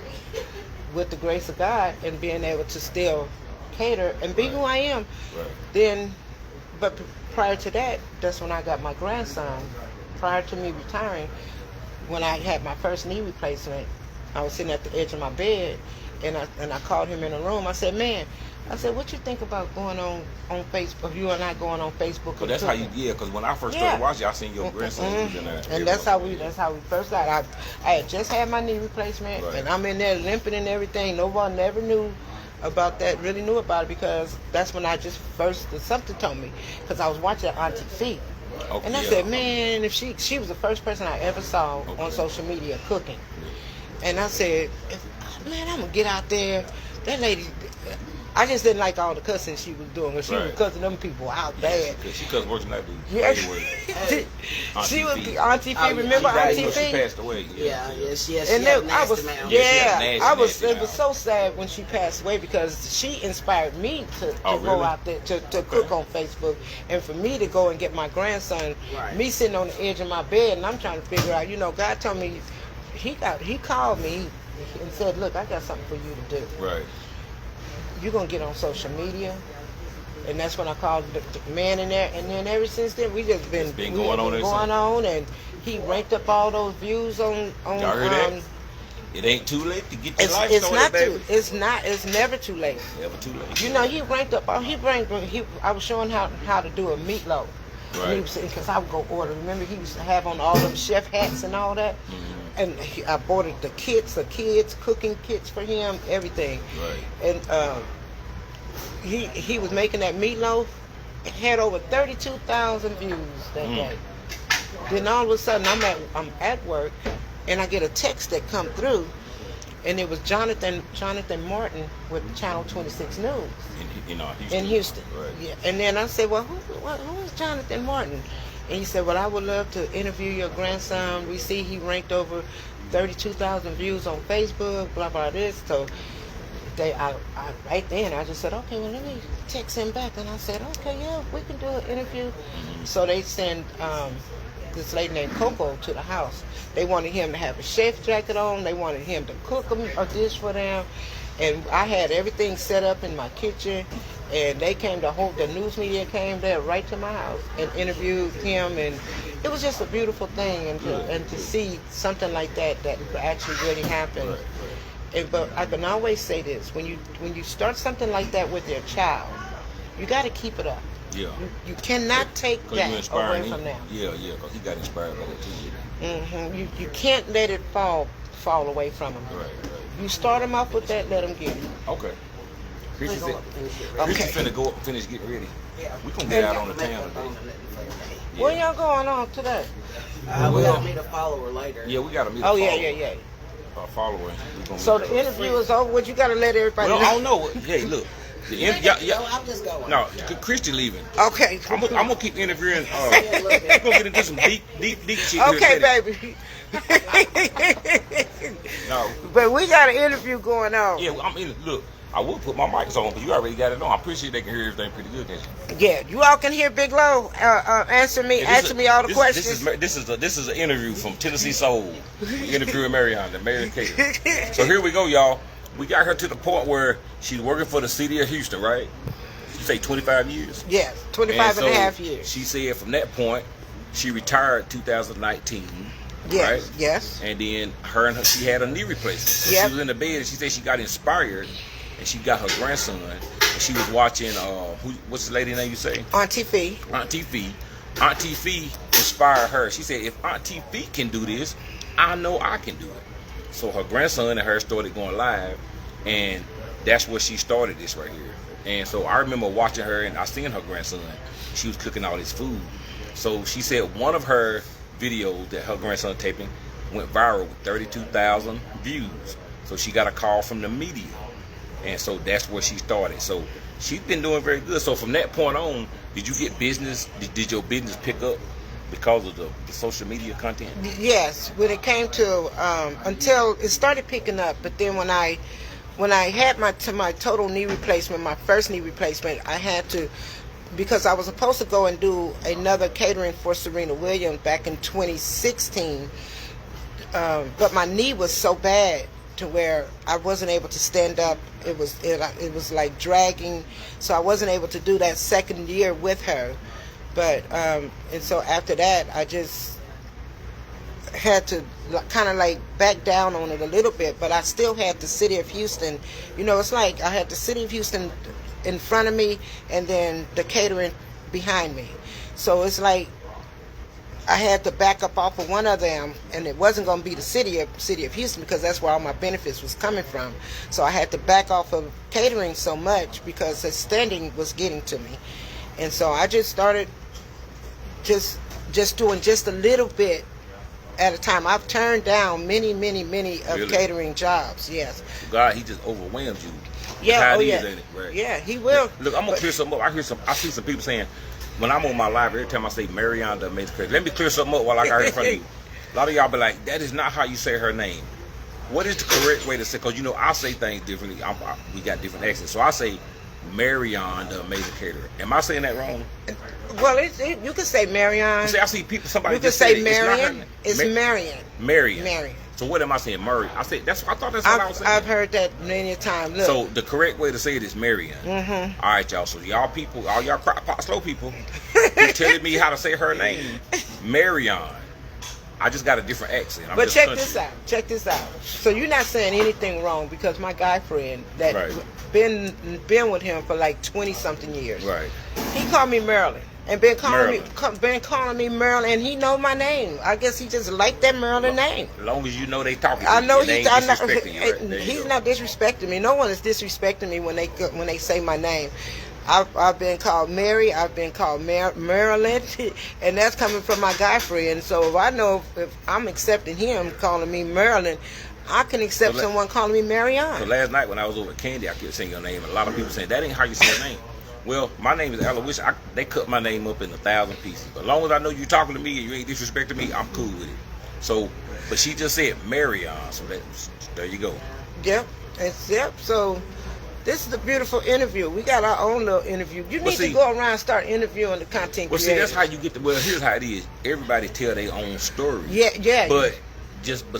with the grace of God and being able to still cater and be who I am. Right. Then, but prior to that, that's when I got my grandson. Prior to me retiring, when I had my first knee replacement, I was sitting at the edge of my bed, and I called him in the room. I said, man, I said, what you think about going on Facebook? You and I going on Facebook? Cause that's how you, cause when I first started watching, I seen your grandson was in there. And that's how we first got. I had just had my knee replacement, and I'm in there limping and everything. No one never knew about that, really knew about it, because that's when I just first, something told me, because I was watching Auntie Fee. Okay, And I said, man, if she was the first person I ever saw on social media cooking. And I said, man, I'm going to get out there. That lady, I just didn't like all the cussing she was doing. She was cussing them people out bad. Yeah, she cussed worse than that dude. Yeah. She was the Auntie Fee. Remember Auntie She Fee? passed away. Yeah, she And had a then I was, nasty mouth. it was so sad when she passed away, because she inspired me to go out there to cook on Facebook, and for me to go and get my grandson. Me sitting on the edge of my bed, and I'm trying to figure out. God told me, he called me and said, "Look, I got something for you to do. Right. You're gonna get on social media." And that's when I called the man in there, and then ever since then we just been going on, and he ranked up all those views on. Y'all heard that? It ain't too late to get your life started, It's not baby. It's never too late. Never too late. He ranked up. I was showing how to do a meatloaf. Right. Because I would go order. Remember, he used to have on all them chef hats and all that. And I bought the kids cooking kits for him, everything. Right. And he was making that meatloaf. It had over 32,000 views that day. Then all of a sudden I'm at work, and I get a text that come through, and it was Jonathan Martin with Channel 26 News in Houston. Right. Yeah. And then I said, well, who is Jonathan Martin? And he said, well, I would love to interview your grandson. We see he ranked over 32,000 views on Facebook, blah, blah, this. So right then, I just said, okay, well, let me text him back. And I said, okay, yeah, we can do an interview. So they send this lady named Coco to the house. They wanted him to have a chef jacket on. They wanted him to cook a dish for them. And I had everything set up in my kitchen. And they came, the news media came there right to my house and interviewed him. And it was just a beautiful thing. And to see something like that actually really happened. But I can always say this: when you start something like that with your child, you got to keep it up. Yeah. You cannot take that away from them. Yeah, because he got inspired by that too. You can't let it fall away from him. Right. You start them off with that, let them get it. Okay. Chrissy finna go up and finish getting ready. We gonna get out on the town today. Where y'all going on today? We gotta meet a follower later. Yeah, we gotta meet a Oh, follower. yeah. Follower. So the interview is over. What you got to let everybody Well, know? I don't know. Hey, look. I'm just going. No, Christian leaving. Okay. I'm gonna keep interviewing. We're gonna get into some deep shit. Okay, here baby. No. But we got an interview going on. Yeah, look. I will put my mics on, but you already got it on. I'm pretty sure they can hear everything pretty good, can't you? Yeah, you all can hear Big Low answer me all the questions. This is an interview from Tennessee Soul, interviewing Marion, the Marion Cater. So here we go, y'all. We got her to the point where she's working for the city of Houston, right? You say 25 years? Yes, 25 and a half years. She said from that point, she retired 2019. Yes, right? yes. And then she had a knee replacement. So Yep. she was in the bed and she said she got inspired. And she got her grandson, and she was watching. What's the lady name you say? Auntie Fee. Auntie Fee. Auntie Fee inspired her. She said, "If Auntie Fee can do this, I know I can do it." So her grandson and her started going live, and that's where she started this right here. And so I remember watching her, and I seen her grandson. She was cooking all this food. So she said one of her videos that her grandson taping went viral with 32,000 views. So she got a call from the media. And so that's where she started. So she's been doing very good. So from that point on, did you get business? Did your business pick up because of the social media content? Yes, when it came to until it started picking up, but then when I had my total knee replacement, my first knee replacement, I had to, because I was supposed to go and do another catering for Serena Williams back in 2016, but my knee was so bad to where I wasn't able to stand up. It was like dragging, so I wasn't able to do that second year with her. But and so after that, I just had to kind of like back down on it a little bit. But I still had the city of Houston. You know, it's like I had the city of Houston in front of me and then the catering behind me. So it's like I had to back up off of one of them, and it wasn't going to be the city of Houston because that's where all my benefits was coming from. So I had to back off of catering so much because the standing was getting to me. And so I just started just doing just a little bit at a time. I've turned down many of Really? catering jobs. Yes. God, he just overwhelms you. Yeah. How Oh it is, yeah. ain't it? Right. Yeah. He will. Look, I'm gonna clear something up. I see some people saying when I'm on my live every time I say Marion the Amazing Creator. Let me clear something up while I got her in front of you. A lot of y'all be like, that is not how you say her name. What is the correct way to say? Because I say things differently. We got different accents, so I say Marion the Amazing Caterer. Am I saying that wrong? Well, you can say Marion. See, I see people. Somebody You can just said say it. It's not her Marion. name. It's Marion. Marion. Marion. So what am I saying? Murray. I thought that's what I was saying. I've heard that many a time. Look. So the correct way to say it is Marion. Mm-hmm. All right, y'all. So y'all people, all y'all crack pot slow people, who telling me how to say her name, Marion. I just got a different accent. I'm But just check country. this out. Check this out. So you're not saying anything wrong because my guy friend that Right. been with him for like 20 something years. Right. He called me Marilyn and been calling Marilyn. me Marilyn, and he know my name. I guess he just liked that Marilyn name. As long as you know they talking. I know they he's ain't disrespecting you, right? There you he's go. not disrespecting me. No one is disrespecting me when they say my name. I've been called Mary. I've been called Marilyn, and that's coming from my guy friend. So if I know if I'm accepting him calling me Marilyn, I can accept someone calling me Marianne. So last night when I was over at Candy, I kept saying your name, and a lot of people saying that ain't how you say your name. Well, my name is Aloysius. They cut my name up in 1,000 pieces. But as long as I know you're talking to me and you ain't disrespecting me, I'm cool with it. So, but she just said Marion, so there you go. Yep. So this is a beautiful interview. We got our own little interview. You need to go around and start interviewing the content Well, creators. see, that's how you get the. Well, here's how it is. Everybody tell their own story. Yeah. But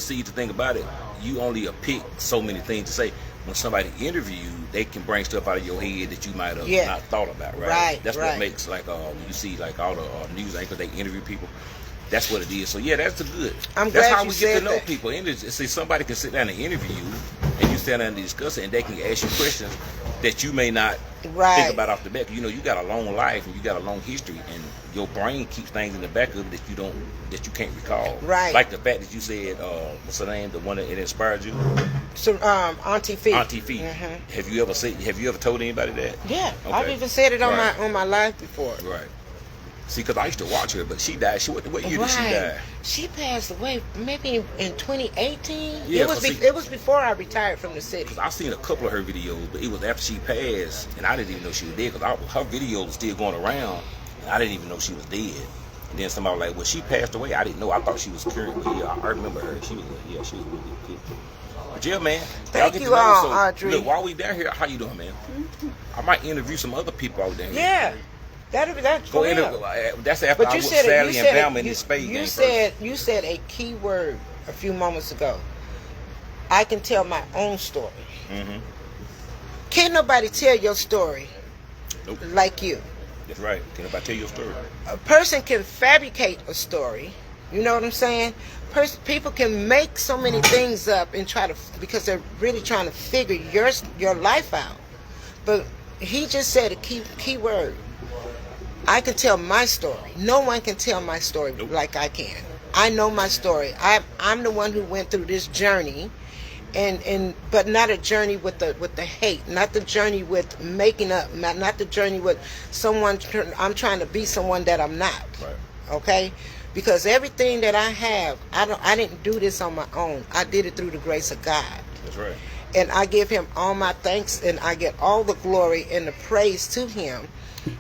see, the thing about it, you only pick so many things to say. When somebody interview you, they can bring stuff out of your head that you might have not thought about, right? Right. That's what makes when you see all the news anchors, they interview people. That's what it is. So yeah, that's good. I'm that's glad how you we said get to know that. people. And see, somebody can sit down and interview you, and you stand down and discuss it, and they can ask you questions that you may not think about off the bat. You got a long life and you got a long history, and your brain keeps things in the back of it that you can't recall. Right. Like the fact that you said, what's her name? The one that inspired you. So, Auntie Fee. Auntie Fee. Mm-hmm. Have you ever told anybody that? Yeah, Okay. I've even said it on Right. my live before. Right. See, because I used to watch her, but she died. What year did she die? She passed away maybe in 2018. Yeah, it was before I retired from the city. I've seen a couple of her videos, but it was after she passed, and I didn't even know she was dead because her videos were still going around, and I didn't even know she was dead. And then somebody was like, well, she passed away. I didn't know. I thought she was cured. But yeah, I remember her. She was a really good kid. But yeah, man. Thank get you to know all, so, Audrey. Look, while we down here, how you doing, man? I might interview some other people out there. Yeah, that's Go for in. real. That's after But I you whooped said Sally it. and Bama in this spade game You said a key word a few moments ago. I can tell my own story. Mm-hmm. Can't nobody tell your story Nope. like you. That's right. Can nobody tell your story? A person can fabricate a story. You know what I'm saying? People can make so many things up and because they're really trying to figure your life out. But he just said a key word. I can tell my story. No one can tell my story like I can. I know my story. I'm the one who went through this journey, but not a journey with the hate, not the journey with making up, not the journey with someone. I'm trying to be someone that I'm not. Right. Okay, because everything that I have, I didn't do this on my own. I did it through the grace of God. That's right. And I give him all my thanks, and I get all the glory and the praise to him,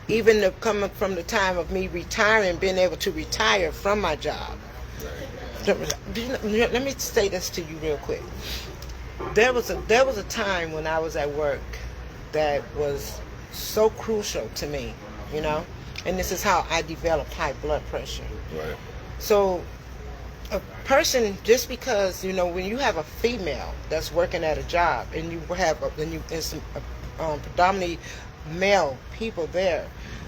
even coming from the time of me retiring, being able to retire from my job. Let me say this to you real quick. There was a time when I was at work that was so crucial to me, and this is how I developed high blood pressure. Right. So a person, just because when you have a female that's working at a job and you have some predominantly male people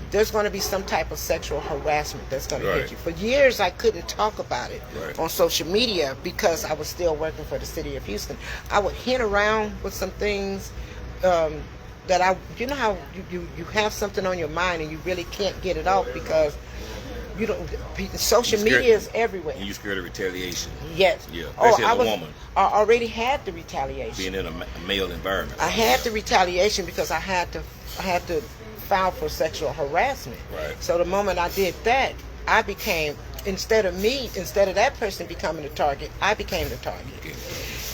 there's going to be some type of sexual harassment that's going to hit you. For years I couldn't talk about it on social media because I was still working for the city of Houston. I would hint around with some things you know how you have something on your mind and you really can't get it off because you don't. Social You scared- media is everywhere. And you scared of retaliation. Yes. Yeah, Oh, especially as a woman. I already had the retaliation. Being in a male environment. I had the retaliation because I had to file for sexual harassment. Right. So the moment I did that, I became instead of that person becoming the target, I became the target.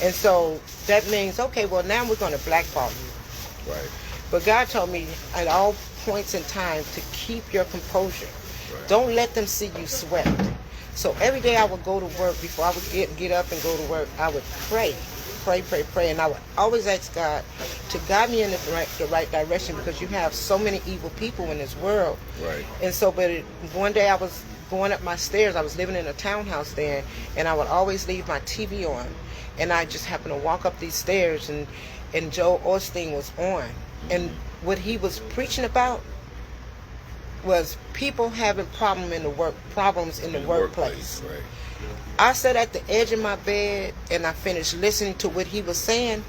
And so that means, okay, well now we're going to blackball you. Right. But God told me at all points in time to keep your composure. Right. Don't let them see you sweat. So every day I would go to work. Before I would get up and go to work, I would pray, and I would always ask God to guide me in the right direction because you have so many evil people in this world. Right. And so, one day I was going up my stairs. I was living in a townhouse then, and I would always leave my TV on. And I just happened to walk up these stairs, and Joel Osteen was on. And what he was preaching about was people having problems in the workplace. Right. I sat at the edge of my bed and I finished listening to what he was saying.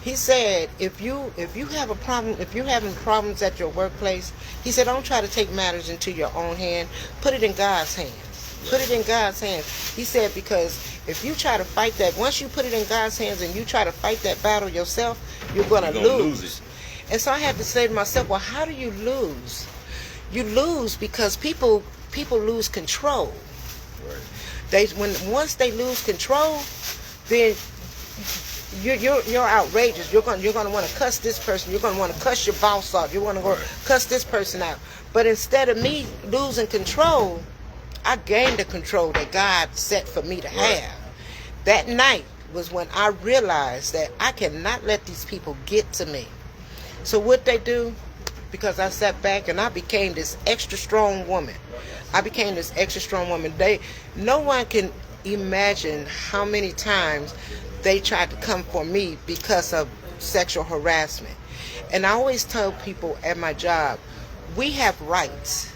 He said, if you have a problem, if you're having problems at your workplace, he said, don't try to take matters into your own hand. Put it in God's hands. Put it in God's hands. He said, because if you try to fight that, once you put it in God's hands and you try to fight that battle yourself, you're going to lose it. And so I had to say to myself, well, how do you lose? You lose because people lose control. Right. Once they lose control, then you're outrageous. You're going to want to cuss this person. You're going to want to cuss your boss off. You want to go cuss this person out. But instead of me losing control, I gained the control that God set for me to have. That night was when I realized that I cannot let these people get to me. So what they do, because I sat back and I became this extra strong woman. No one can imagine how many times they tried to come for me because of sexual harassment. And I always tell people at my job, we have rights.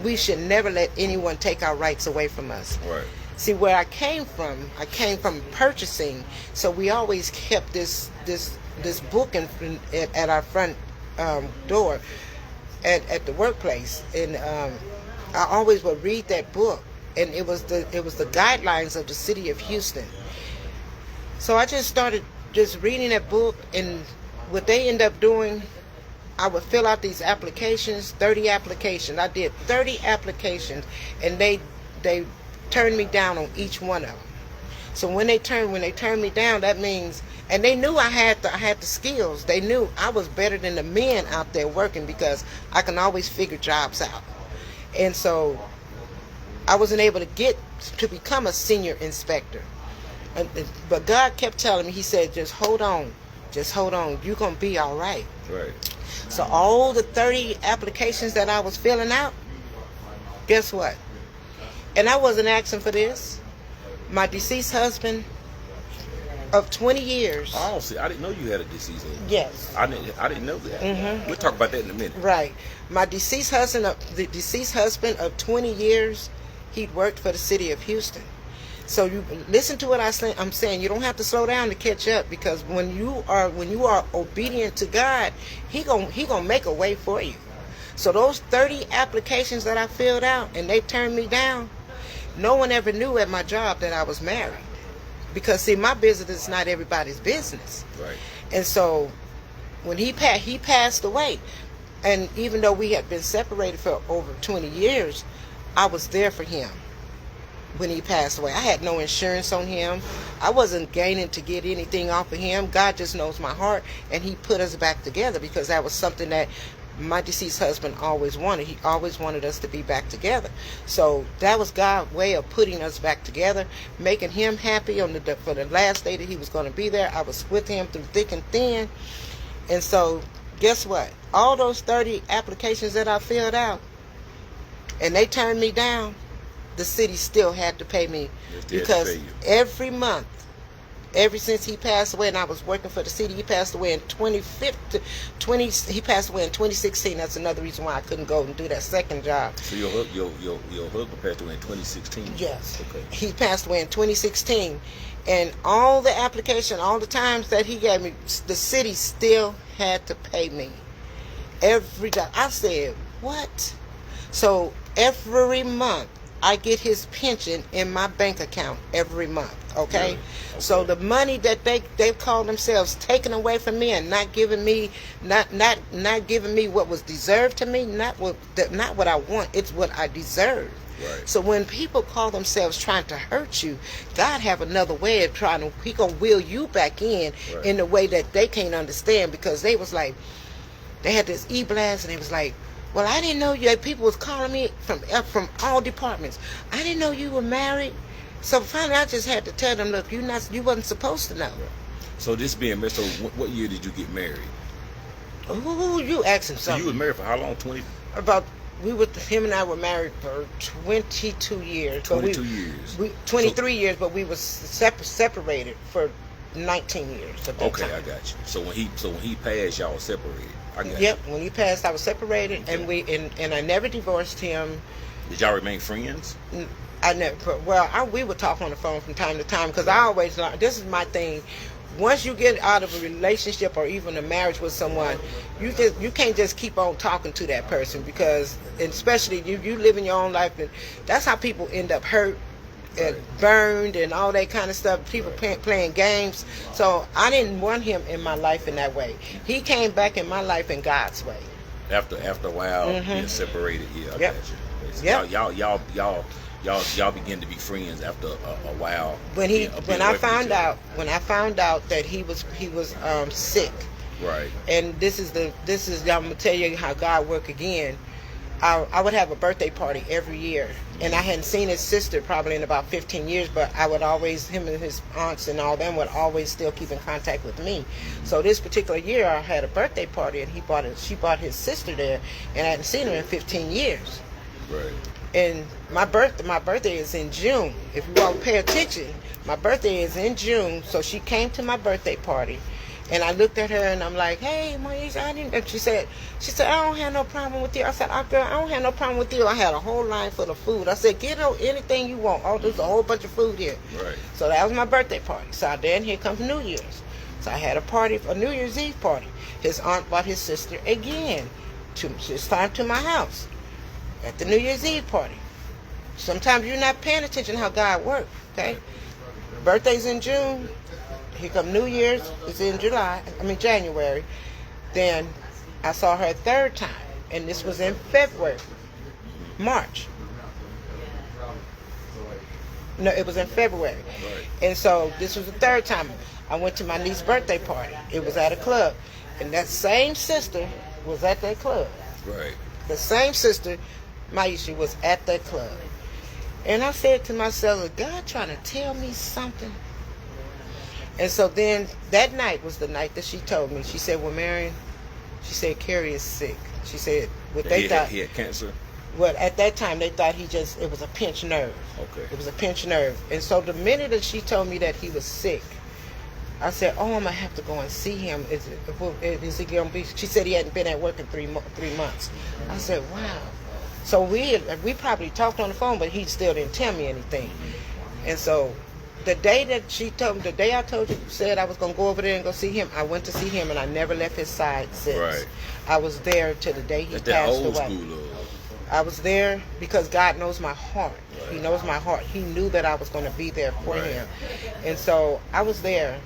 We should never let anyone take our rights away from us. Right. See, where I came from purchasing, so we always kept this book at our front door at the workplace, and I always would read that book, and it was the guidelines of the city of Houston. So I just started just reading that book, and what they end up doing, I would fill out these applications, 30 applications. I did 30 applications, and they turned me down on each one of them. So when they turned me down, that means, and they knew I had the skills. They knew I was better than the men out there working because I can always figure jobs out. And so I wasn't able to become a senior inspector. But God kept telling me, he said, just hold on, you're going to be all right. Right. So all the 30 applications that I was filling out, guess what? And I wasn't asking for this. My deceased husband of 20 years. Oh, see, I didn't know you had a deceased husband. Yes. I didn't know that. We'll talk about that in a minute. Right. My deceased husband of 20 years, he'd worked for the city of Houston. So you listen to what I'm saying. You don't have to slow down to catch up, because when you are obedient to God, He gonna make a way for you. So those 30 applications that I filled out and they turned me down, no one ever knew at my job that I was married. Because see, my business is not everybody's business. Right. And so when he passed away, and even though we had been separated for over 20 years, I was there for him when he passed away. I had no insurance on him. I wasn't gaining to get anything off of him. God just knows my heart, and he put us back together because that was something that my deceased husband always wanted. He always wanted us to be back together. So that was God's way of putting us back together, making him happy for the last day that he was going to be there. I was with him through thick and thin. And so guess what? All those 30 applications that I filled out, and they turned me down, the city still had to pay me, because every month, ever since he passed away, and I was working for the city, he passed away in 2016. That's another reason why I couldn't go and do that second job. So your husband passed away in 2016? Yes. Okay. He passed away in 2016. And all the application, all the times that he gave me, the city still had to pay me every day. I said, what? So every month I get his pension in my bank account every month. Okay? Really? So the money that they call themselves taking away from me and not giving me not giving me what was deserved to me, not what I want, it's what I deserve. Right. So when people call themselves trying to hurt you, God have another way of he gonna wheel you back in Right. in a way that they can't understand, because they was like, they had this e-blast and it was like, well, I didn't know you. People was calling me from all departments. I didn't know you were married. So finally, I just had to tell them, look, you wasn't supposed to know. So this being married, so what year did you get married? Ooh, you asking So something? you was married for how long? 20, Him and I were married for 22 years. 22 years. 23 years, but we was separated for 19 years. At that Okay, time. I got you. So when he passed, y'all separated. I got Yep. When he passed, I was separated, Okay. and I never divorced him. you. Did y'all remain friends? I never. We would talk on the phone from time to time, because I always learn. This is my thing. Once you get out of a relationship or even a marriage with someone, you can't just keep on talking to that person, because, and especially you living your own life, and that's how people end up hurt and burned and all that kind of stuff. People playing games. So I didn't want him in my life in that way. He came back in my life in God's way. After a while, being separated. Yeah, I Yep. got you. So Yep. y'all begin to be friends after a while. When I found out. out that he was sick. Right. And this is I'm gonna tell you how God worked again. I would have a birthday party every year, and I hadn't seen his sister probably in about 15 years, but I would always, him and his aunts and all them would always still keep in contact with me. So this particular year I had a birthday party, and she brought his sister there, and I hadn't seen her in 15 years. Right. And my birthday is in June. If you all pay attention, my birthday is in June. So she came to my birthday party, and I looked at her and I'm like, "Hey, Moisha," and she said, "I don't have no problem with you." I said, "Girl, I don't have no problem with you." I had a whole line full of food. I said, "Get anything you want. Oh, there's a whole bunch of food here." Right. So that was my birthday party. So then here comes New Year's. So I had a New Year's Eve party. His aunt brought his sister again this time to my house at the New Year's Eve party. Sometimes you're not paying attention to how God works, okay? Birthday's in June. Here come New Year's. It's in January. Then I saw her a third time, and this was in March. No, it was in February. Right. And so this was the third time. I went to my niece's birthday party. It was at a club. And that same sister was at that club. Right. The same sister, Maisha, was at that club. And I said to myself, is God trying to tell me something? And so then that night was the night that she told me. She said, well, Marion, she said, Carrie is sick. She said, He had cancer? Well, at that time, they thought it was a pinched nerve. Okay. It was a pinched nerve. And so the minute that she told me that he was sick, I said, oh, I'm going to have to go and see him. Is he going to be? She said he hadn't been at work in 3 months. I said, wow. So we probably talked on the phone, but he still didn't tell me anything. And so the day that the day I told you, said I was going to go over there and go see him, I went to see him, and I never left his side since. Right. I was there till the day he That's passed that old away. school love. I was there because God knows my heart. Right. He knows my heart. He knew that I was going to be there for him. And so I was there.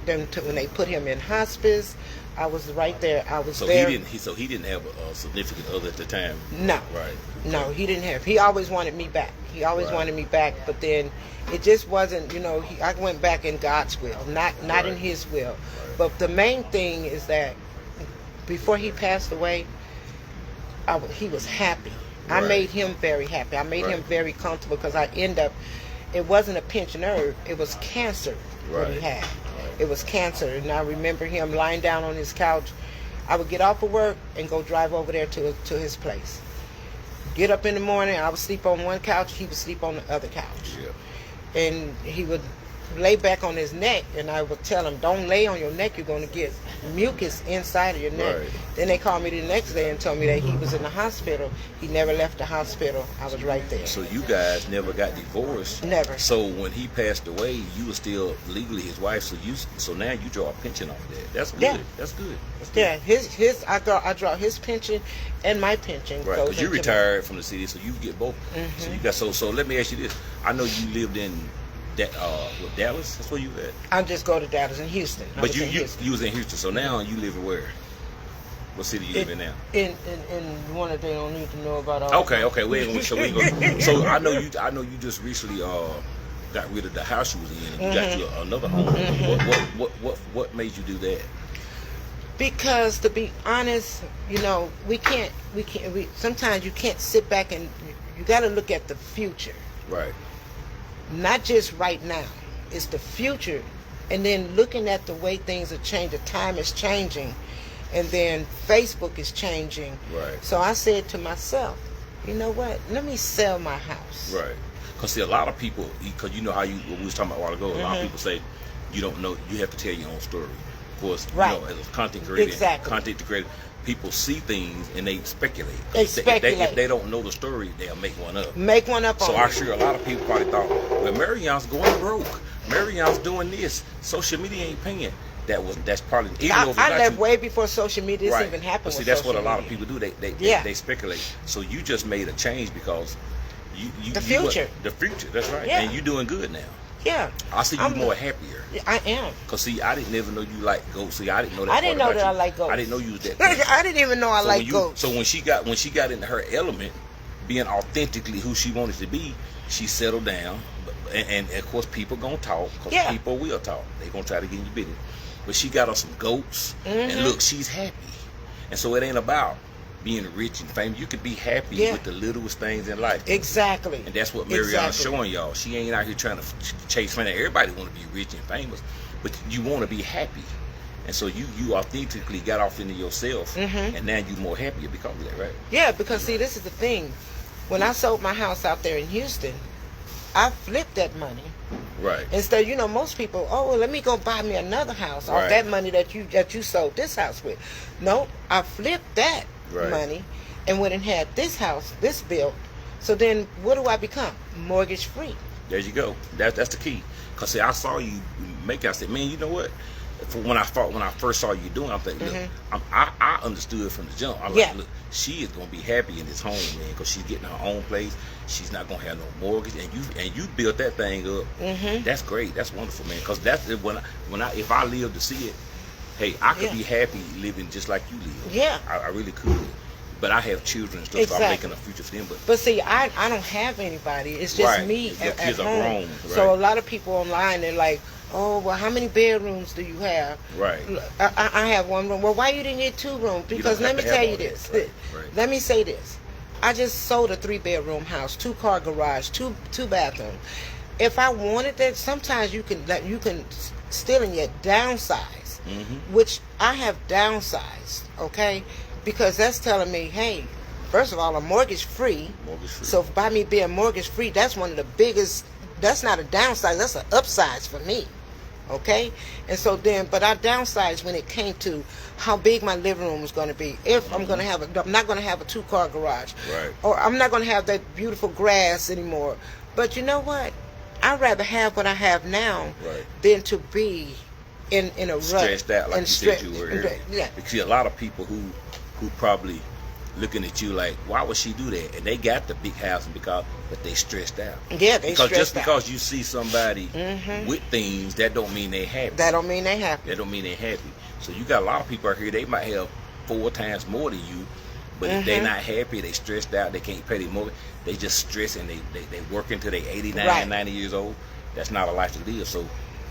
Then when they put him in hospice, I was right there. I was there. So he didn't have a significant other at the time? No. Right. No, he didn't have. He always wanted me back. He always wanted me back, but then it just wasn't, I went back in God's will, not in his will. Right. But the main thing is that before he passed away, he was happy. Right. I made him very happy. I made him very comfortable because it wasn't a pinched nerve, it was cancer that he had. It was cancer, and I remember him lying down on his couch. I would get off of work and go drive over there to his place. Get up in the morning, I would sleep on one couch, he would sleep on the other couch. Yeah. And he would lay back on his neck, and I would tell him, don't lay on your neck, you're going to get mucus inside of your neck. Right. Then they called me the next day and told me that he was in the hospital. He never left the hospital. I was right there. So you guys never got divorced. Never. So when he passed away, you were still legally his wife. So now you draw a pension off that. That's good. Yeah. That's good. That's good. Yeah, I draw his pension and my pension. Right, goes because you into retired from the city, so you get both. So you got so let me ask you this. I know you lived in that Dallas. That's where you at. I just go to Dallas and Houston. I But was in Houston. you was in Houston. So now you live where? What city you live in now? In one that they don't need to know about. All Okay. We ain't gonna. So I know you just recently got rid of the house you was in, and you got you another home. What made you do that? Because to be honest, we sometimes you can't sit back and you got to look at the future, Right. not just right now. It's the future, and then looking at the way things are changing. Time is changing, and then Facebook is changing. Right. So I said to myself, you know what? Let me sell my house. Right. Because see, a lot of people, because you know how what we was talking about a while ago, a lot of people say you don't know, you have to tell your own story. Of course, Right. as a content creator, Exactly. people see things and they speculate. They If speculate. If they don't know the story, they'll make one up. Make one up on So I'm it. sure a lot of people probably thought, well, Marion's going broke. Marion's doing this. Social media ain't paying. That's probably even though if I it got left you- way before social media right. even happened. But see, with that's what a social lot of media. people do. Yeah. They speculate. So you just made a change because you The future. The future. That's right. Yeah. And you doing good now. Yeah. I see you I'm- more happier. I am. Cause see, I didn't ever know you like goats. See, I didn't know that. I didn't part know about that I you. like goats. I didn't know you was that. person. I didn't even know I So like when you- goats. So when she got into her element, being authentically who she wanted to be, she settled down. And of course, people gonna talk. Cause Yeah. people will talk. They gonna try to get in your business. But she got on some goats, and look, she's happy. And so it ain't about being rich and famous. You can be happy Yeah. with the littlest things in life. Exactly. And that's what Marion's Exactly. showing y'all. She ain't out here trying to chase money. Everybody want to be rich and famous, but you want to be happy. And so you authentically got off into yourself, and now you more happier because of that, right? Yeah, because see, this is the thing. When I sold my house out there in Houston, I flipped that money. Right. Instead, most people, oh, well, let me go buy me another house off Right. that money that you sold this house with. No, I flipped that Right. money and went and had this house, this built. So then, what do I become? Mortgage free. There you go. That's the key. Cause see, I saw you make it. I said, man, you know what? When I first saw you doing, I'm thinking, look, I understood from the jump. I'm Yeah. like, look, she is gonna be happy in this home, man, because she's getting her own place. She's not gonna have no mortgage, and you built that thing up. That's great. That's wonderful, man. Because that's if I live to see it, hey, I could Yeah. be happy living just like you live. Yeah. I really could. But I have children and stuff, so I'm Exactly. making a future for them. But see, I don't have anybody. It's just Right. me Your at kids are home. grown, So right. a lot of people online, they're like, oh, well, how many bedrooms do you have? Right. I have one room. Well, why you didn't get 2 rooms? Because don't let have me to have tell you all that. this. Right, right. Let me say this. I just sold a 3-bedroom house, 2-car garage, two bathrooms. If I wanted that, sometimes you can still in yet downsize, which I have downsized, okay? Because that's telling me, hey, first of all, I'm mortgage free. Mortgage free. So by me being mortgage free, that's one of the biggest. That's not a downside. That's an upsize for me. Okay, and so then, but I downsized when it came to how big my living room was going to be. If I'm going to have I'm not going to have a 2-car garage, Right. or I'm not going to have that beautiful grass anymore. But you know what? I'd rather have what I have now Right. than to be in a rut Stressed out, like and you said you stre- were and- earlier. Yeah, Because see, a lot of people who probably looking at you like, why would she do that? And they got the big house but they stressed out. yeah, they Because just stressed out. because you see somebody with things, that don't mean they happy. That don't mean they happy. That don't mean they happy. So you got a lot of people out here, they might have 4 times more than you, but if they're not happy, they stressed out, they can't pay their mortgage, they just stress and they work until they 89, Right. 90 years old. That's not a life to live. So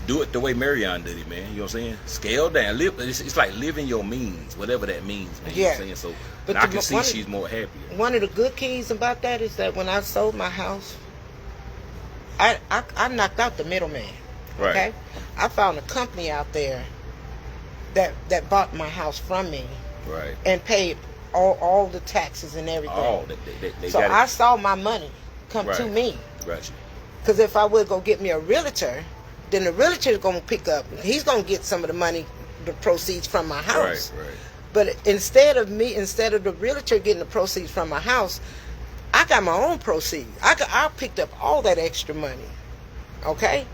do it the way Marion did it, man. You know what I'm saying? Scale down. Live. It's like living your means, whatever that means, man. You know what I'm Yeah. saying? So But and I the- can see one- she's more happier. One of the good keys about that is that when I sold my house, I knocked out the middleman. Right. Okay, I found a company out there that bought my house from me Right. and paid all the taxes and everything. Oh, they so got I it. saw my money come to Right. me. Gotcha. Because if I would go get me a realtor, then the realtor is going to pick up. He's going to get some of the money, the proceeds from my house. Right. But instead of the realtor getting the proceeds from my house, I got my own proceeds. I picked up all that extra money, okay?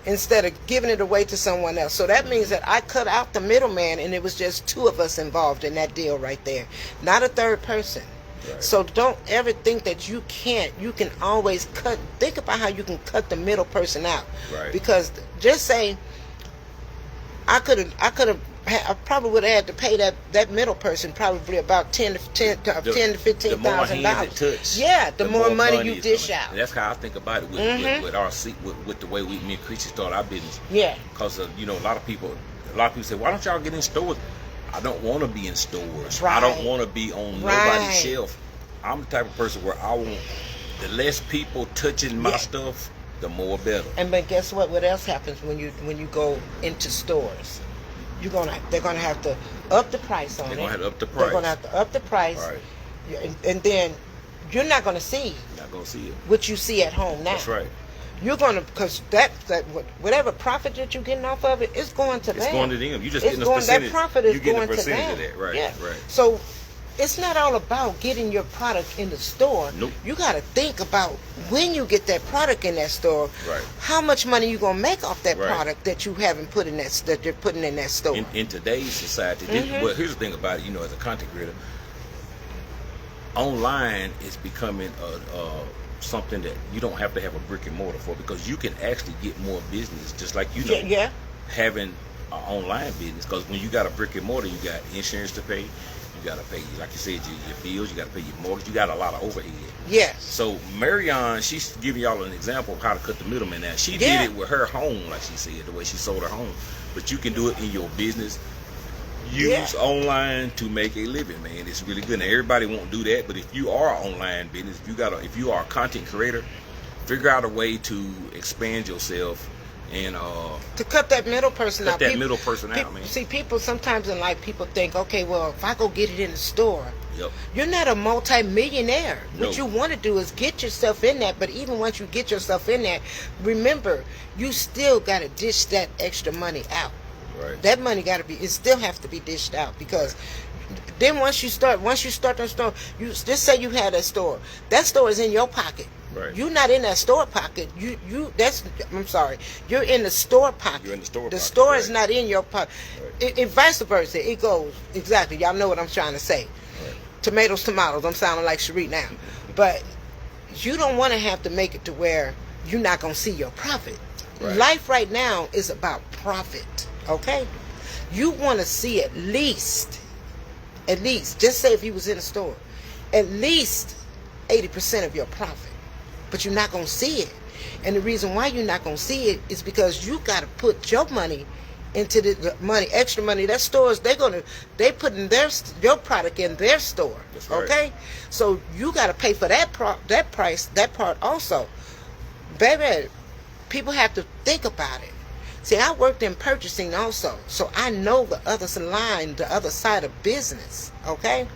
Instead of giving it away to someone else. So that means that I cut out the middleman, and it was just two of us involved in that deal right there, not a third person. Right. So don't ever think that you can't. You can always cut. Think about how you can cut the middle person out. Right. Because just say, I probably would have had to pay that middle person probably about $10,000 to $15,000. Yeah, the more money you dish out. And that's how I think about it with the way me and Chrissy start our business. Yeah. Because a lot of people say, why don't y'all get in stores? I don't want to be in stores. Right. I don't want to be on nobody's shelf. I'm the type of person where I want the less people touching my stuff, the more better. But guess what? What else happens when you go into stores? They're gonna have to up the price on it. They're gonna have to up the price. They're gonna have to up the price. Right. And then you're not gonna see. Not gonna see it. What you see at home now. That's right. You're gonna, because whatever profit that you're getting off of it, it's going to them. It's going to them. You just getting a percentage. That profit is you going to them. You're getting a percentage of that. Right. Yeah. Right. So it's not all about getting your product in the store. Nope. You got to think about when you get that product in that store, right, how much money you gonna make off that right, product that you haven't put in that you're putting in that store. In today's society, well, here's the thing about it. As a content creator, online is becoming something that you don't have to have a brick and mortar for, because you can actually get more business, just like having an online business. Because when you got a brick and mortar, you got insurance to pay, you got to pay, like you said, your bills, you got to pay your mortgage, you got a lot of overhead. Yes. So Marion, she's giving y'all an example of how to cut the middleman. Now she did it with her home, like she said, the way she sold her home. But you can do it in your business. Use online to make a living, man. It's really good. Now, everybody won't do that, but if you are an online business, if you are a content creator, figure out a way to expand yourself and to cut that middle person out. Middle person out, man. See, people sometimes in life, people think, okay, well, if I go get it in the store, yep, you're not a multi-millionaire. No. What you want to do is get yourself in that. But even once you get yourself in that, remember, you still got to dish that extra money out. Right. That money got to be, it still have to be dished out, because then once you start that store, you just say you had that store is in your pocket. Right. You're not in that store pocket. I'm sorry. You're in the store pocket. You're in the store The pocket, store is right, not in your pocket. Right. It vice versa. It goes exactly. Y'all know what I'm trying to say. Right. Tomatoes. I'm sounding like Cherie now, but you don't want to have to make it to where you're not gonna see your profit. Right. Life right now is about profit. Okay, you want to see at least, just say if you was in a store, at least 80% of your profit, but you're not going to see it. And the reason why you're not going to see it is because you got to put your money into the money, extra money. That stores, they putting your product in their store. That's right. Okay, so you got to pay for that part also, baby. People have to think about it. See, I worked in purchasing also, so I know the other side of business, okay?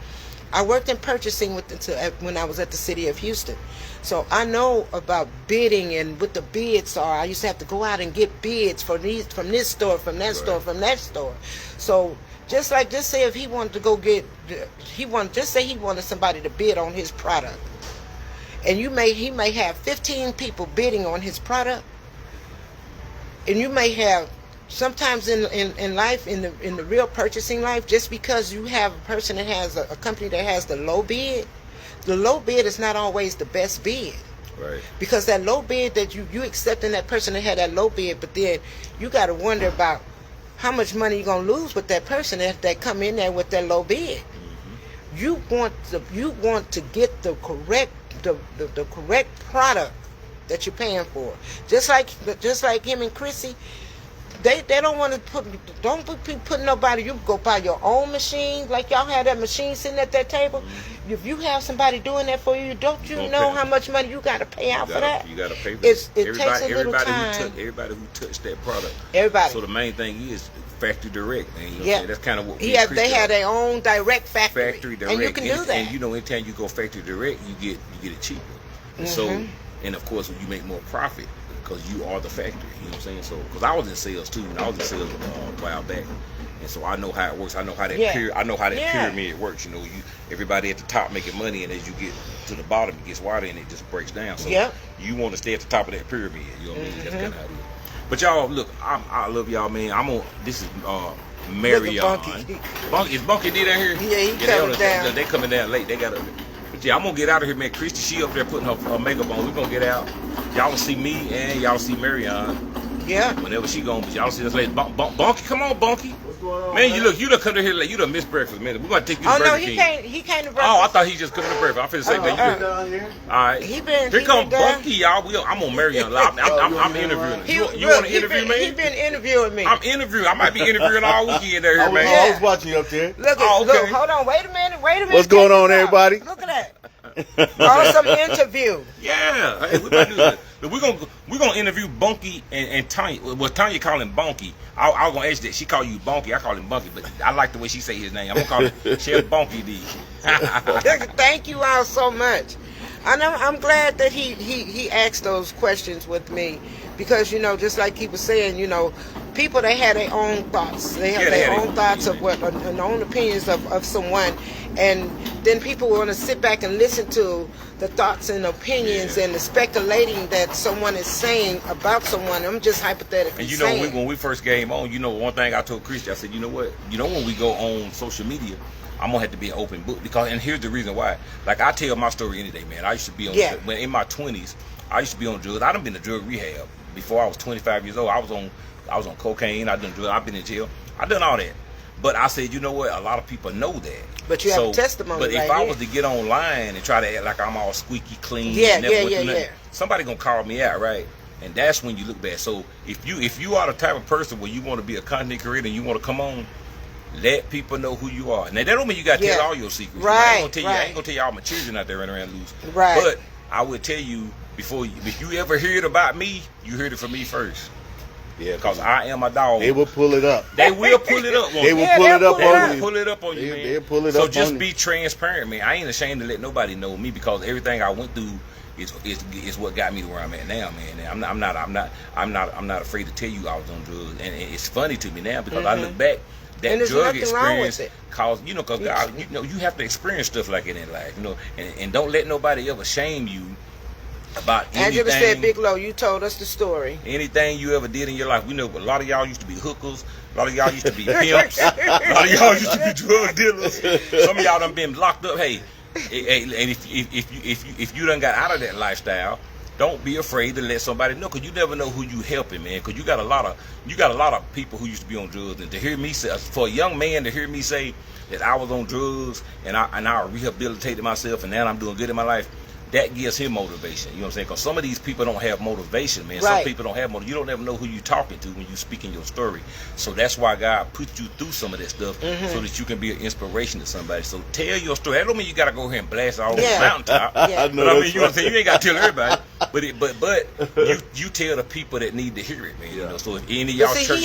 I worked in purchasing when I was at the city of Houston. So I know about bidding and what the bids are. I used to have to go out and get bids from this store, from that store, from that store. So just say if he wanted to go just say he wanted somebody to bid on his product. And he may have 15 people bidding on his product. And you may have, sometimes in life, in the real purchasing life, just because you have a person that has a company that has the low bid is not always the best bid. Right. Because that low bid that you accepting that person that had that low bid, but then you got to wonder about how much money you're gonna lose with that person that come in there with that low bid. Mm-hmm. You want to get the correct product that you're paying for. Just like him and Chrissy, they don't want to put nobody. You go buy your own machine, like y'all had that machine sitting at that table. Mm-hmm. If you have somebody doing that for you, don't you know how much money you got to pay out for that? You got to pay for it. It takes a little time. Everybody who touched that product. Everybody. So the main thing is factory direct, man. You know yeah, that's kind of what they have their own direct factory. Factory direct, and you can do that. And anytime you go factory direct, you get it cheaper. And so And of course, when you make more profit, because you are the factory. You know what I'm saying? So, because I was in sales too, and I was in sales a while back, and so I know how it works. I know how that pyramid works. You know, everybody at the top making money, and as you get to the bottom, it gets wider and it just breaks down. So you want to stay at the top of that pyramid. You know what I mean? That's kind of how it is. But y'all, look, I love y'all, man. This is Marion. Is Bunky D down here? Yeah, he coming down. They coming down late. They got to. But yeah, I'm gonna get out of here, man. Christy, she up there putting her makeup on. We're gonna get out. Y'all will see me and y'all see Marion. Yeah. Whenever she gone, but y'all see us later. Bunky, come on, Bunky. What's going on, man? You done come to here late. You done missed breakfast, man. We're gonna take you to Burger King. He came to breakfast. Oh, I thought he just coming to breakfast. I'm finna say, man, you all right. Here come Bunky, y'all. I'm on Marion. I'm interviewing him. You want to interview me? He been interviewing me. I'm interviewing. I might be interviewing all weekend there, man. I was watching you up there. Look, hold on. Wait a minute. What's going on, everybody? Look at that. Awesome interview. Yeah. Hey, we about to do that. We're gonna interview Bunky and Tanya. Well, Tanya call him Bunky. I was gonna ask that. She call you Bunky. I call him Bunky, but I like the way she say his name. I'm gonna call him Chef Bunky D. Thank you all so much. I'm glad that he asked those questions with me, because just like he was saying, people, they had their own thoughts. They have their own thoughts of what, and their own opinions of someone, and then people want to sit back and listen to the thoughts and opinions and the speculating that someone is saying about someone. I'm just hypothetically saying. And when we first came on, one thing I told Christy, I said, you know what? When we go on social media, I'm gonna have to be an open book, and here's the reason why. Like, I tell my story any day, man. I used to be on when in my 20s. I used to be on drugs. I done been to drug rehab before I was 25 years old. I was on cocaine. I done drugs. I've been in jail. I done all that. But I said, you know what? A lot of people know that. But you have a testimony. But if I was to get online and try to act like I'm all squeaky clean, somebody gonna call me out, right? And that's when you look bad. So if you are the type of person where you want to be a content creator and you want to come on, let people know who you are. Now, that don't mean you got to tell all your secrets. I ain't gonna tell you all my children out there running around loose. Right. But I would tell you, if you ever heard about me, you heard it from me first. Yeah, because I am a dog. They will pull it up. They will pull it up on you. They will pull it up on you. They will pull it up on you, man. They'll pull it up on you. So just be transparent, man. I ain't ashamed to let nobody know me, because everything I went through is what got me to where I'm at now, man. I'm not afraid to tell you I was on drugs, and it's funny to me now, because I look back. That drug experience caused, because God, you have to experience stuff like it in life, and don't let nobody ever shame you about anything. Angela said, Big Low, you told us the story. Anything you ever did in your life. We know a lot of y'all used to be hookers. A lot of y'all used to be pimps. A lot of y'all used to be drug dealers. Some of y'all done been locked up. Hey, and if you done got out of that lifestyle, don't be afraid to let somebody know, because you never know who you helping, man. Because you got a lot of people who used to be on drugs, and to hear me say, for a young man to hear me say that I was on drugs and I rehabilitated myself and now I'm doing good in my life, that gives him motivation. You know what I'm saying? Because some of these people don't have motivation, man. Some people don't have motivation. You don't ever know who you're talking to when you speaking your story. So that's why God put you through some of that stuff, so that you can be an inspiration to somebody. So tell your story. That don't mean you got to go here and blast all over the mountaintop. But I mean, you ain't got to tell everybody. But you tell the people that need to hear it, man. So if any of y'all church,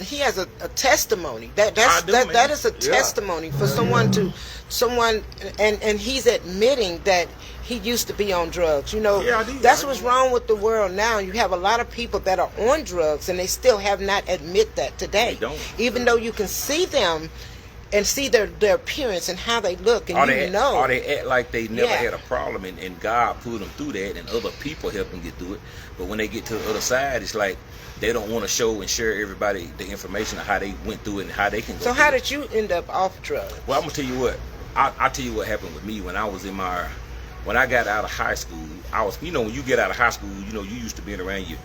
he has a testimony. That is a testimony for someone, and he's admitting that he used to be on drugs. That's what's wrong with the world now. You have a lot of people that are on drugs, and they still have not admit that today. They don't. Even though you can see them and see their appearance and how they look, and or they act like they never had a problem, and God put them through that, and other people help them get through it. But when they get to the other side, it's like they don't want to show and share everybody the information of how they went through it and how they can go. So how did you end up off drugs? Well, I'm gonna tell you what. I'll tell you what happened with me when I was when I got out of high school. I was, when you get out of high school, you used to being around your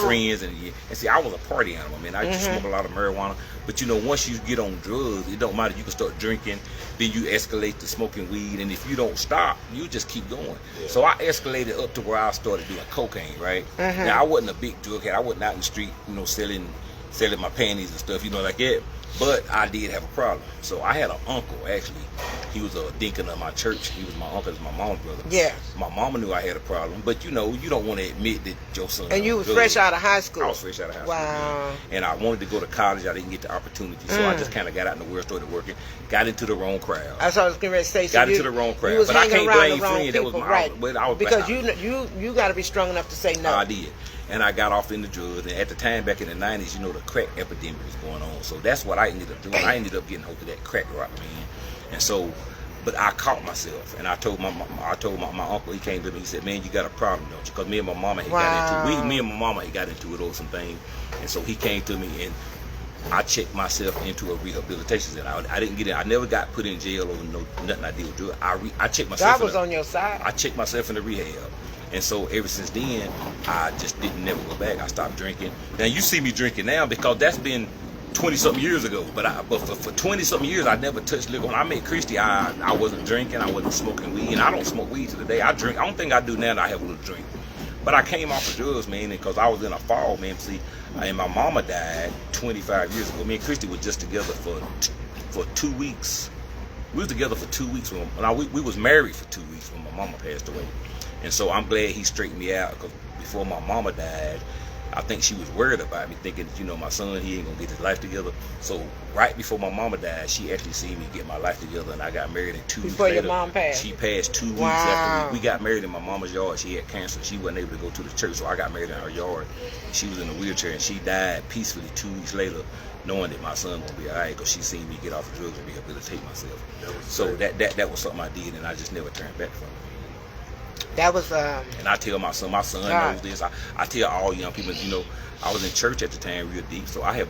friends, and see, I was a party animal, man. I used to smoke a lot of marijuana, but once you get on drugs, it don't matter. You can start drinking, then you escalate to smoking weed, and if you don't stop, you just keep going. Yeah. So I escalated up to where I started doing cocaine, right? Now, I wasn't a big drug head. I wasn't out in the street, selling my panties and stuff, like that. But I did have a problem. So I had an uncle, actually. He was a deacon of my church. He was my uncle, my mom's brother. Yeah. My mama knew I had a problem, but you know, you don't want to admit that your son. And you was good. fresh out of high school. I was fresh out of high school. Wow. Man. And I wanted to go to college. I didn't get the opportunity, so I just kind of got out in the world, started working, got into the wrong crowd. That's what I was getting ready to say. So Got you, into the wrong crowd, you was but I hanging can't around blame the wrong friends. That was people, my right? but I was Because black. you got to be strong enough to say no. I did. And I got off in the drugs. And at the time, back in the 90s, you know, the crack epidemic was going on. So that's what I ended up doing. I ended up getting hold of that crack rock, man. And so, but I caught myself. And I told my uncle, he came to me, he said, man, you got a problem, don't you? Because me and my mama had got into it. Me and my mama had got into it over some things. And so he came to me and I checked myself into a rehabilitation center. I didn't get in. I never got put in jail or nothing I did with drugs. I checked myself. God was on your side. I checked myself in the rehab. And so ever since then, I just didn't never go back. I stopped drinking. Now you see me drinking now because that's been 20-something years ago. But for 20-something years, I never touched liquor. When I met Christy, I wasn't drinking. I wasn't smoking weed. And I don't smoke weed to the day. I drink. I don't think I do now that I have a little drink. But I came off of drugs, man, because I was in a fall, man. See, and my mama died 25 years ago. Me and Christy was just together for 2 weeks. We was together for 2 weeks. We was married for 2 weeks when my mama passed away. And so I'm glad he straightened me out because before my mama died, I think she was worried about me, thinking, you know, my son, he ain't gonna get his life together. So right before my mama died, she actually seen me get my life together, and I got married in 2 weeks Before later. your mom passed? She passed 2 weeks Wow. after we got married in my mama's yard. She had cancer. She wasn't able to go to the church, so I got married in her yard. She was in a wheelchair, and she died peacefully 2 weeks later, knowing that my son gonna be all right because she seen me get off the drugs and rehabilitate myself. So that was something I did, and I just never turned back from it. That was And I tell my son God. knows this. I tell all young people, you know, I was in church at the time real deep, so I have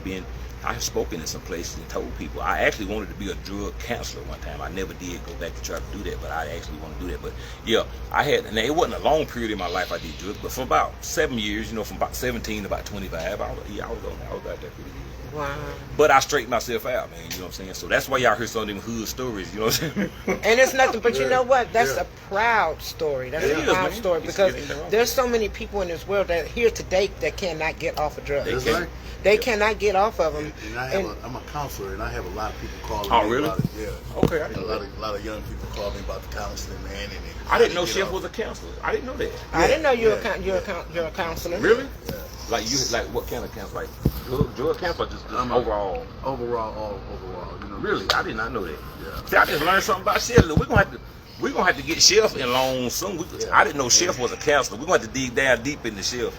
spoken in some places and told people. I actually wanted to be a drug counselor one time. I never did go back to try to do that, but I actually want to do that. But yeah, and it wasn't a long period in my life I did drugs, but for about 7 years, you know, from about 17 to about 25, I was out there pretty good. wow. But I straightened myself out, man, you know what I'm saying? So that's why y'all heard some of them hood stories, you know what I'm saying? And it's nothing, but you know what? That's a proud story. That's It a is, proud man. story It's because nothing wrong. there's so many people in this world that here to date that cannot get off of drugs. That's right. They cannot get off of them. And I'm a counselor, and I have a lot of people calling Oh, me really? about it. Yeah. Okay, I A didn't know that. lot of young people call me about the counseling, man. And I didn't know Chef was a counselor. I didn't know that. I didn't know you're Yeah. you're a counselor. Really? Like what kind of counselor? Like drug counselor, just overall. overall, you know. Really, I did not know that. Yeah. See, I just learned something about Chef. Look, we're gonna have to get Chef in long soon. I didn't know Chef was a counselor. We're gonna have to dig down deep into Chef.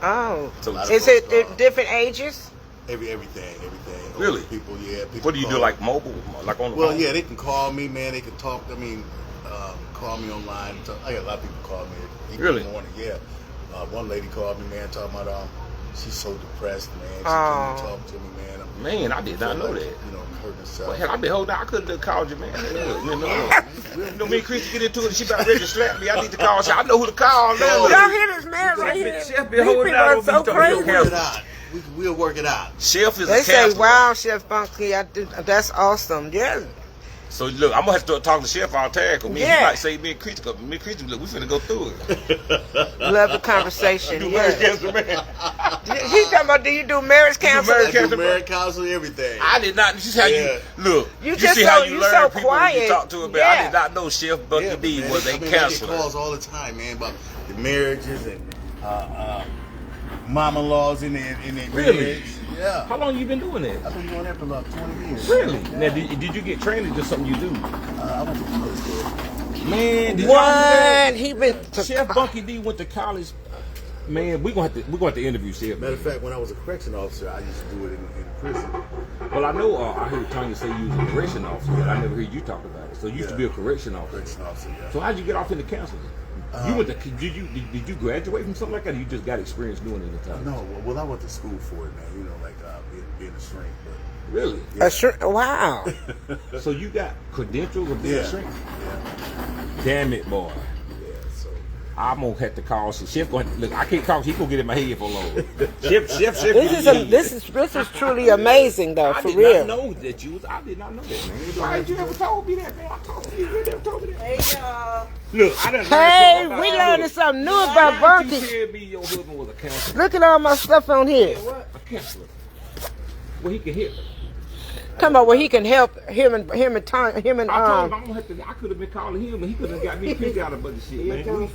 Oh, So is it different ages? Everything. Really? People, yeah. People what do you do, call- like mobile, like on the Well, phone? yeah, they can call me, man. They can talk. I mean, call me online. I got a lot of people call me. In Really? the morning, yeah. One lady called me, man, talking about she's so depressed, man. She Oh. came talk to me, man. Man, I did not know that. You know, hurting herself. Well, hell, I've been holding out. I could have called you, man. You know, me and Christy get into it. She about ready to slap me. I need to call. I know who to call now. Y'all hear this man right here? Chef These been holding people out are on so me. Talking crazy. your We'll work it counselor. out. We'll work it out. Chef is They a say, counselor. "Wow, Chef Bunky, that's awesome." Yeah. So look, I'm gonna have to start talking to Chef all the time. Cause Yeah. he might say me and Christy, look, we finna go through it. Love the conversation. Do Yeah. marriage counseling, man. He talking about, do you do marriage counseling? marriage I do marriage counseling, everything. I did not. This is how Yeah. you look. You You just see so- how you you learn so people when you quiet. talk to them. I Yeah. did not know Chef Bucky Yeah, D man. was a I get counselor. calls all the time, man, about the marriages and mama-in-laws in their Really? marriage. Yeah. How long you been doing that? I've been doing that for about 20 years. Really? Now, did you get trained or just something you do? I went to college there. Man, did y'all do that? What? He been to Chef Bunky D went to college. Man, we're gonna have to interview Chef. Matter of fact, when I was a correction officer, I used to do it in prison. Well, I know I heard Tanya say you was a correction officer, but I never heard you talk about it. So you used to be a correction officer. Correction officer, yeah. So how'd you get off into counseling? You went to did you graduate from something like that? Or you just got experience doing it at the time? No, well, I went to school for it, man. You know, like being a shrink. But Really? wow. So you got credentials of being yeah, a shrink? yeah, Damn it, boy. yeah. So I'm gonna have to call Chef. Look, I can't call. He gonna get in my head for long. Chef. This is truly amazing though, I for did real. not know that you was. I did not know that, man. Why did you never told me that, man? I told you. You never told me that. Hey, y'all. Look, I done Hey, learned something we about- learning look, something new why about did you Bunky. tell me your husband was a counselor? Look at all my stuff on here. A counselor. Well, he can hit. Talking about where he can help him and I told him um. I'm gonna have to. I could have been calling him, and he could have got me picked out a bunch of shit, man.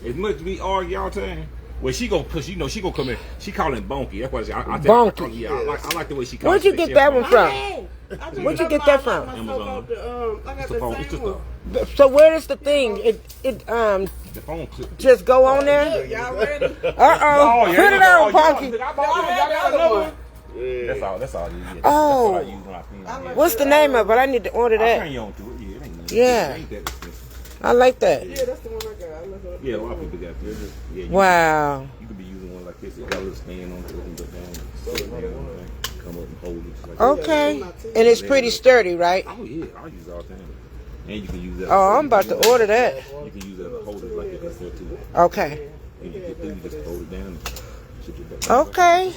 As much as we argue all the time. Well, she gonna, cause you know she gonna come in. She call him Bonky. That's what I Bonky. Yeah, I like the way she calls. Where'd you get that one from? Where'd you get that from? Amazon. It's the phone. It's just So where is the thing? It the phone clip. just go on there. Y'all ready? Put it on, Bonky. That's all. That's all. Yeah. Oh. That's what I use when I clean. What's the name of it? I need to order I'll that. turn you on to it. Yeah, it ain't, Yeah. It ain't that expensive. I like that. Yeah, that's the one I got. Yeah, a lot of people got this. Yeah, Wow. You could be using one like this. It got a little stand on it. It can go down. Come up and hold it. Like Okay. And it's pretty sturdy, right? Oh yeah, I use it all the time. And you can use that. Oh, I'm about to order that. You can use that to hold it like this there too. Okay. And you get through, you just hold it down. And shit it back. Okay.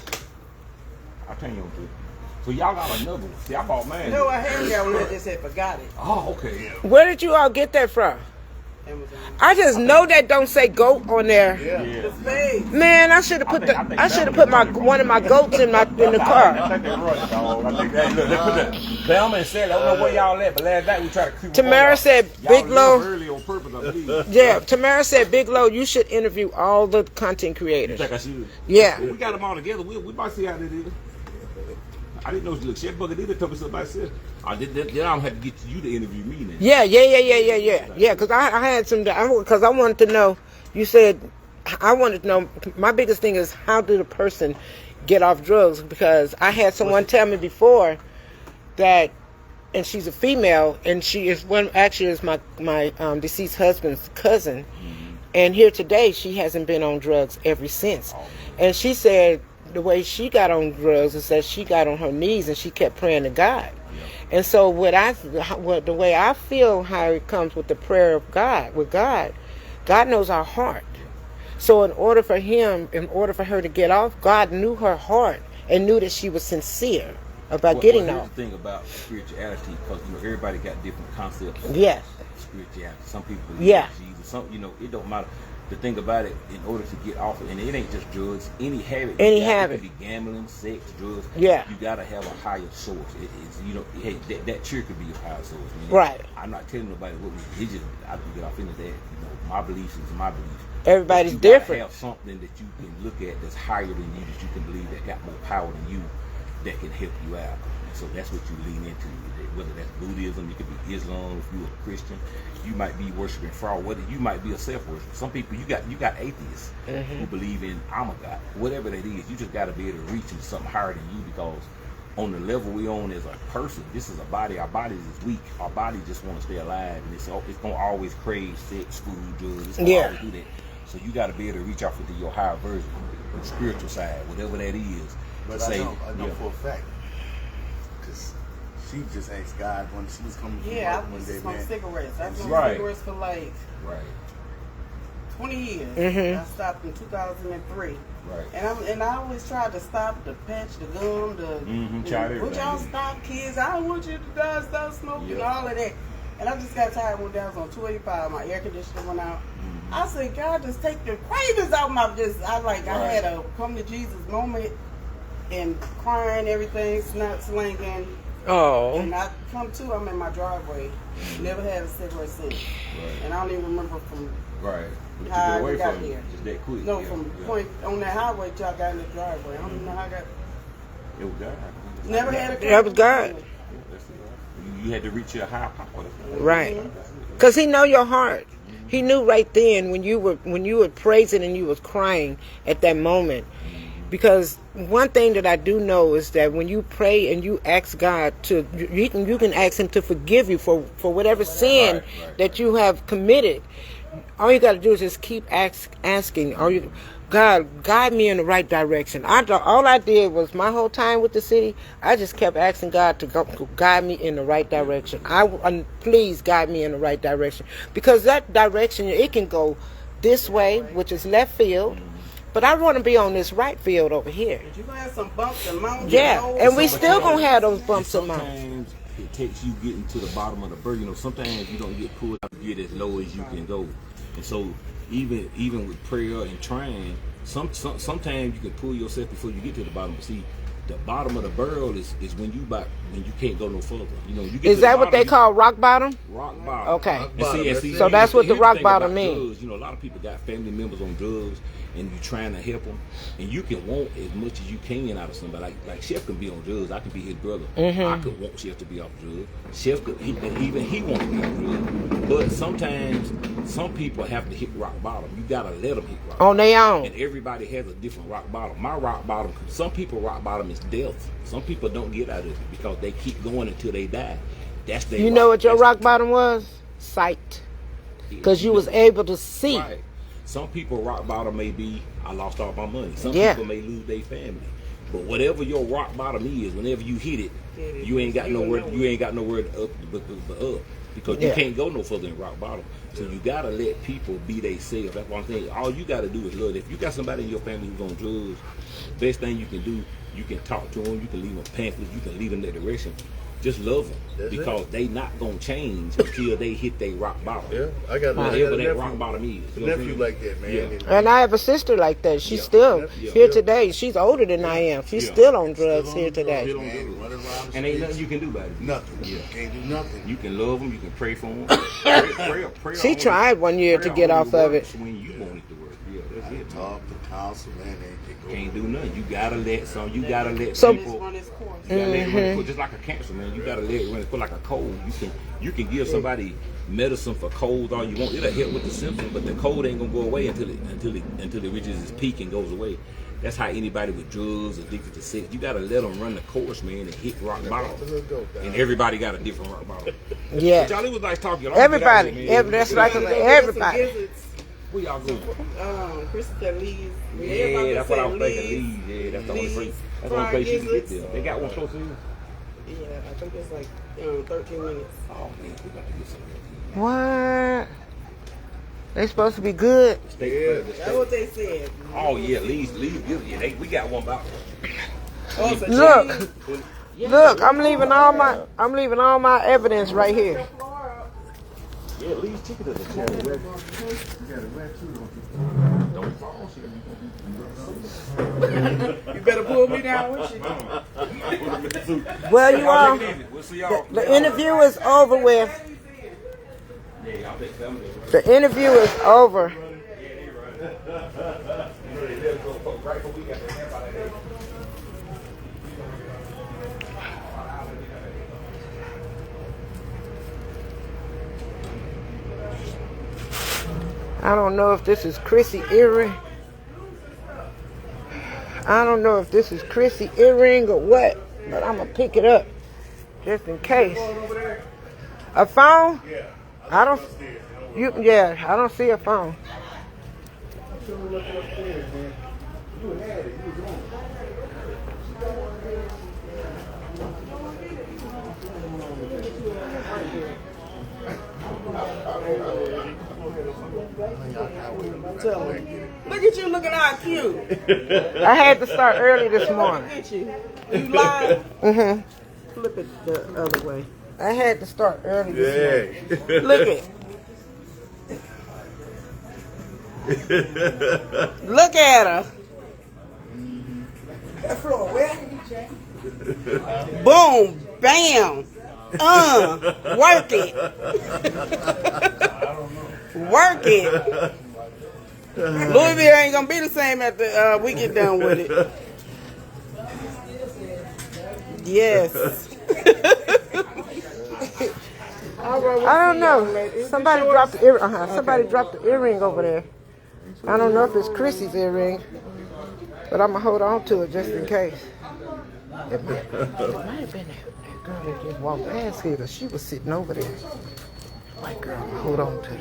I'll turn you on to it. So y'all got another one. See, I bought mine. No, I had got one. I just had forgot it. Oh, okay. Where did you all get that from? Amazon. I just know that don't say goat on there. Yeah. The spades. Man, I should have put I should have put one of my goats in the I car. think they're running, dog. I think that, look, they put that. Thelma and Sally, I don't know where y'all at, but last night we tried to creep Tamara said Big Low. early on purpose, I believe. Yeah, Tamara said Big Low, you should interview all the content You creators. think I should? Yeah. We got them all together. We might see how they did it. I didn't know she looked. Chef Bugger did it. Told me something about herself. Then I'm have to get you to interview me now. Yeah. Because I had some. Because I wanted to know. You said I wanted to know. My biggest thing is how did a person get off drugs? Because I had someone tell me before that, and she's a female, and she is one. Actually, is my deceased husband's cousin, and here today she hasn't been on drugs ever since, and she said. The way she got on drugs is that she got on her knees and she kept praying to God. And so the way I feel how it comes with the prayer of God, with God knows our heart. So in order for her to get off, God knew her heart and knew that she was sincere about getting here's off. the thing about spirituality, because everybody got different concepts. Yes. Of spirituality. Some people believe in Jesus. Some, it don't matter. The thing about it, in order to get off it, and it ain't just drugs, any habit. It could be gambling, sex, drugs. Yeah. You gotta have a higher source. Hey, that cheer could be a higher source. Man. Right. I'm not telling nobody what we. I can get off into that. My beliefs is my beliefs. Everybody's you different. Have something that you can look at that's higher than you, that you can believe that got more power than you, that can help you out. And so that's what you lean into. Whether that's Buddhism, it could be Islam. If you're a Christian, you might be worshiping fraud. Whether you might be a self-worshiper. Some people you got atheists who believe in I'm a God. Whatever that is, you just got to be able to reach into something higher than you, because on the level we on as a person, this is a body. Our bodies is weak. Our body just want to stay alive, and it's gonna always crave sex, food, drugs. It's gonna always do that. So you got to be able to reach out into your higher version, the spiritual side, whatever that is. But I know for a fact, because she just asked God when she was coming from Yeah, work I one used day, to smoke man. cigarettes. I've smoked Right. cigarettes for like Right. 20 years. Mm-hmm. I stopped in 2003. Right. And I always tried to stop the patch, the gum, Tried would y'all everything. stop, kids? I don't want you to stop smoking, Yeah. all of that. And I just got tired one day. I was on 285. My air conditioner went out. I said, God, just take the cravings out my. I had a come to Jesus moment and crying, everything, snot slinging. Oh. And I come to, I'm in my driveway. Never had a cigarette since. And I don't even remember from Right. But you how get I away got from here. it just that quick. No, yeah. from Yeah. point on that highway till I got in the driveway. I don't even know how I got. It was God. Never had a. That was God. You had to reach your higher power. Right. Because he know your heart. He knew right then when you were praising and you was crying at that moment. Because one thing that I do know is that when you pray and you ask God to, you can ask Him to forgive you for whatever sin that you have committed. All you got to do is just keep asking. God, guide me in the right direction. All I did was my whole time with the city, I just kept asking God to guide me in the right direction. Please guide me in the right direction. Because that direction, it can go this way, which is left field, but I want to be on this right field over here. You're going to have some bumps and mountains. Yeah, and we still going to have those bumps and mountains. Sometimes it takes you getting to the bottom of the berg. Sometimes you don't get pulled out to get as low as you can go. And so even with prayer and trying, sometimes you can pull yourself before you get to the bottom. But see, The bottom of the barrel is when you can't go no further. You know, you get Is to that the what they bottom, call rock bottom? rock bottom? Okay. So that's what the here's rock thing bottom about means. drugs. You know, a lot of people got family members on drugs, and you trying to help them, and you can want as much as you can out of somebody. Like Chef can be on drugs. I can be his brother. I could want Chef to be off drugs. Chef could even he wants to be off drugs. But sometimes some people have to hit rock bottom. You gotta let them hit rock bottom. On their own. And everybody has a different rock bottom. My rock bottom, some people rock bottom is death. Some people don't get out of it because they keep going until they die. That's their You know what your that's rock bottom was? Sight. Because you was able to see. Right. Some people rock bottom may be I lost all my money. Some Yeah. people may lose their family. But whatever your rock bottom is, whenever you hit it, you ain't got nowhere up but up. Because you Yeah. can't go no further than rock bottom. So you gotta let people be themselves. That's one thing. All you gotta do is love. If you got somebody in your family who's on drugs, best thing you can do, you can talk to them, you can leave them pamphlets, you can lead them that direction. Just love them. That's because they not gonna change until they hit their rock bottom. Yeah, I got Whatever a that nephew, rock bottom is. You know what I'm nephew saying? like that, man. Yeah. And I have a sister like that. She's Yeah. still Yeah. here today. She's older than I am. She's Yeah. still on drugs here today. Still on Man, drugs. running around the And ain't streets. nothing you can do about it. Nothing. Yeah. Can't do nothing. You can love them. You can pray for them. pray She on tried one year to pray get on off of it. works when you want it to work. Yeah, that's it. Talk to counsel, man. They Can't do nothing. You gotta let So- people. Run its course. You gotta let it run its course. Just like a cancer, man. You gotta let it run its course like a cold. You can give somebody medicine for colds all you want. It'll help with the symptoms, but the cold ain't gonna go away until it reaches its peak and goes away. That's how anybody with drugs, addicted to sex, you gotta let them run the course, man, and hit rock bottom. Let's go, guys. And everybody got a different rock bottom. Yeah. Charlie was nice talking. Everybody. That's like everybody. We all go. Christopher Lee's. Yeah, that's what I was thinking. Lee's. Yeah, that's the only place. That's the only place you can get there. They got one close to you. Yeah, I think it's like 13 minutes. Oh man, we got to get some. What? They supposed to be good. That's what they said. Oh yeah, Lee's good. Yeah, we got one about. Oh, so Look, I'm leaving all my evidence right here. Yeah, Lee's chicken is a cherry. Don't fall, you better pull me down with you. Well, you all, We'll see y'all. the interview is over with. Yeah, I'll take family. The interview is over. I don't know if this is Chrissy earring. I don't know if this is Chrissy earring or what, but I'm gonna pick it up just in case. A phone? I don't. I don't see a phone. Look at you looking all cute. I had to start early this morning. Look at you. You lying? Flip it the other way. I had to start early this morning. Look it. Look at her. Boom, bam. Work it. Work it. Louisville ain't gonna be the same after we get done with it. Yes. I don't know. Somebody dropped the earring over there. I don't know if it's Chrissy's earring, but I'm gonna hold on to it just in case. It might have been that girl that just walked past here, 'cause she was sitting over there. My girl, hold on to that.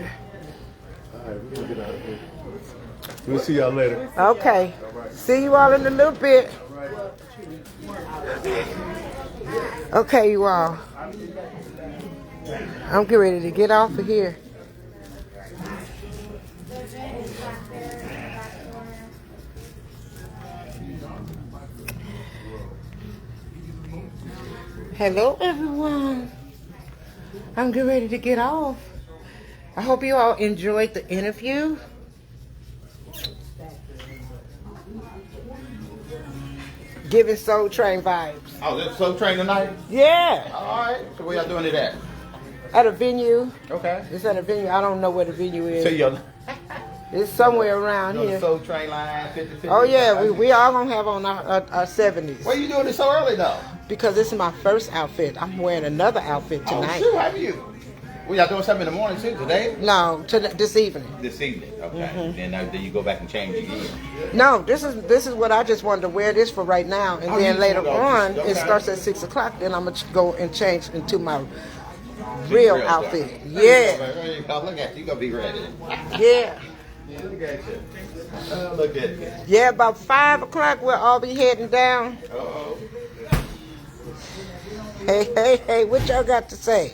All right, we're gonna get out of here. We'll see y'all later. Okay. See you all in a little bit. Okay, you all. I'm getting ready to get off of here. Hello, everyone. I'm getting ready to get off. I hope you all enjoyed the interview. giving Soul Train vibes. Oh, this Soul Train tonight? Yeah, All right. So where y'all doing it at? at a venue. Okay. It's at a venue. I don't know where the venue is. So y'all It's somewhere around on the here. Soul Train line 50. Oh yeah, we all gonna have on our 70s. Why you doing it so early though? Because this is my first outfit. I'm wearing another outfit Oh tonight. shoot, have you? Well, y'all doing something in the morning too today? No, this evening. This evening. Okay. Then you go back and change again. No, this is what I just wanted to wear this for right now, and Oh, then you later just wanna on go- it okay. starts at 6 o'clock. Then I'm gonna go and change into my real outfit. Yeah, There you go. Look at you. You gonna be ready. yeah, Look at you. Look at you. yeah. About 5 o'clock we'll all be heading down. Uh-oh. Hey, what y'all got to say?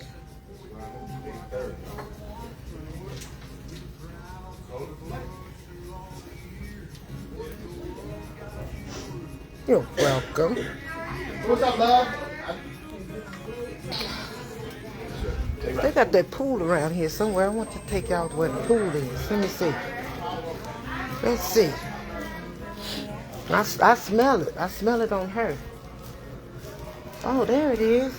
You're welcome. What's up, love? They got that pool around here somewhere. I want to take out where the pool is. Let me see. Let's see. I smell it. I smell it on her. Oh, there it is.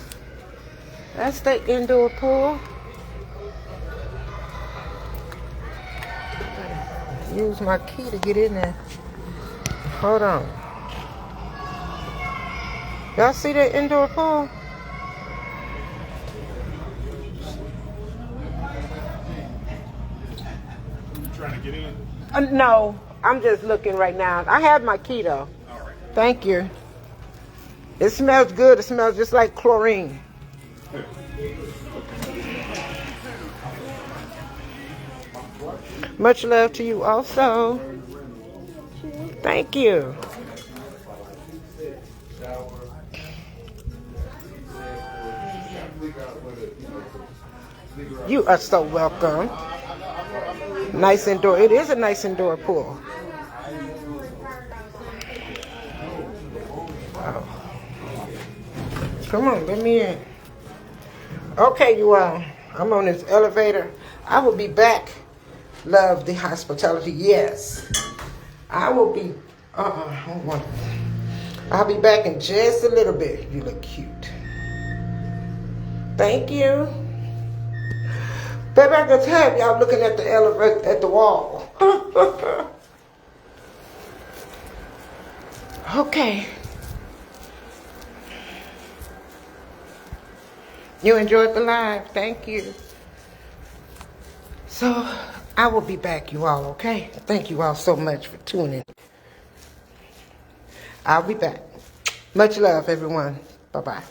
That's the indoor pool. Use my key to get in there. Hold on. Y'all see that indoor pool? Trying to get in? No, I'm just looking right now. I have my key though. All right. Thank you. It smells good. It smells just like chlorine. Much love to you also. Thank you. You are so welcome. Nice indoor. It is a nice indoor pool. Oh. Come on, let me in. Okay, you all. I'm on this elevator. I will be back. Love the hospitality. Yes. I will be. Hold on. I'll be back in just a little bit. You look cute. Thank you. Baby, I can tell y'all looking at the elevator at the wall. Okay. You enjoyed the live. Thank you. So, I will be back, you all, okay? Thank you all so much for tuning. I'll be back. Much love, everyone. Bye-bye.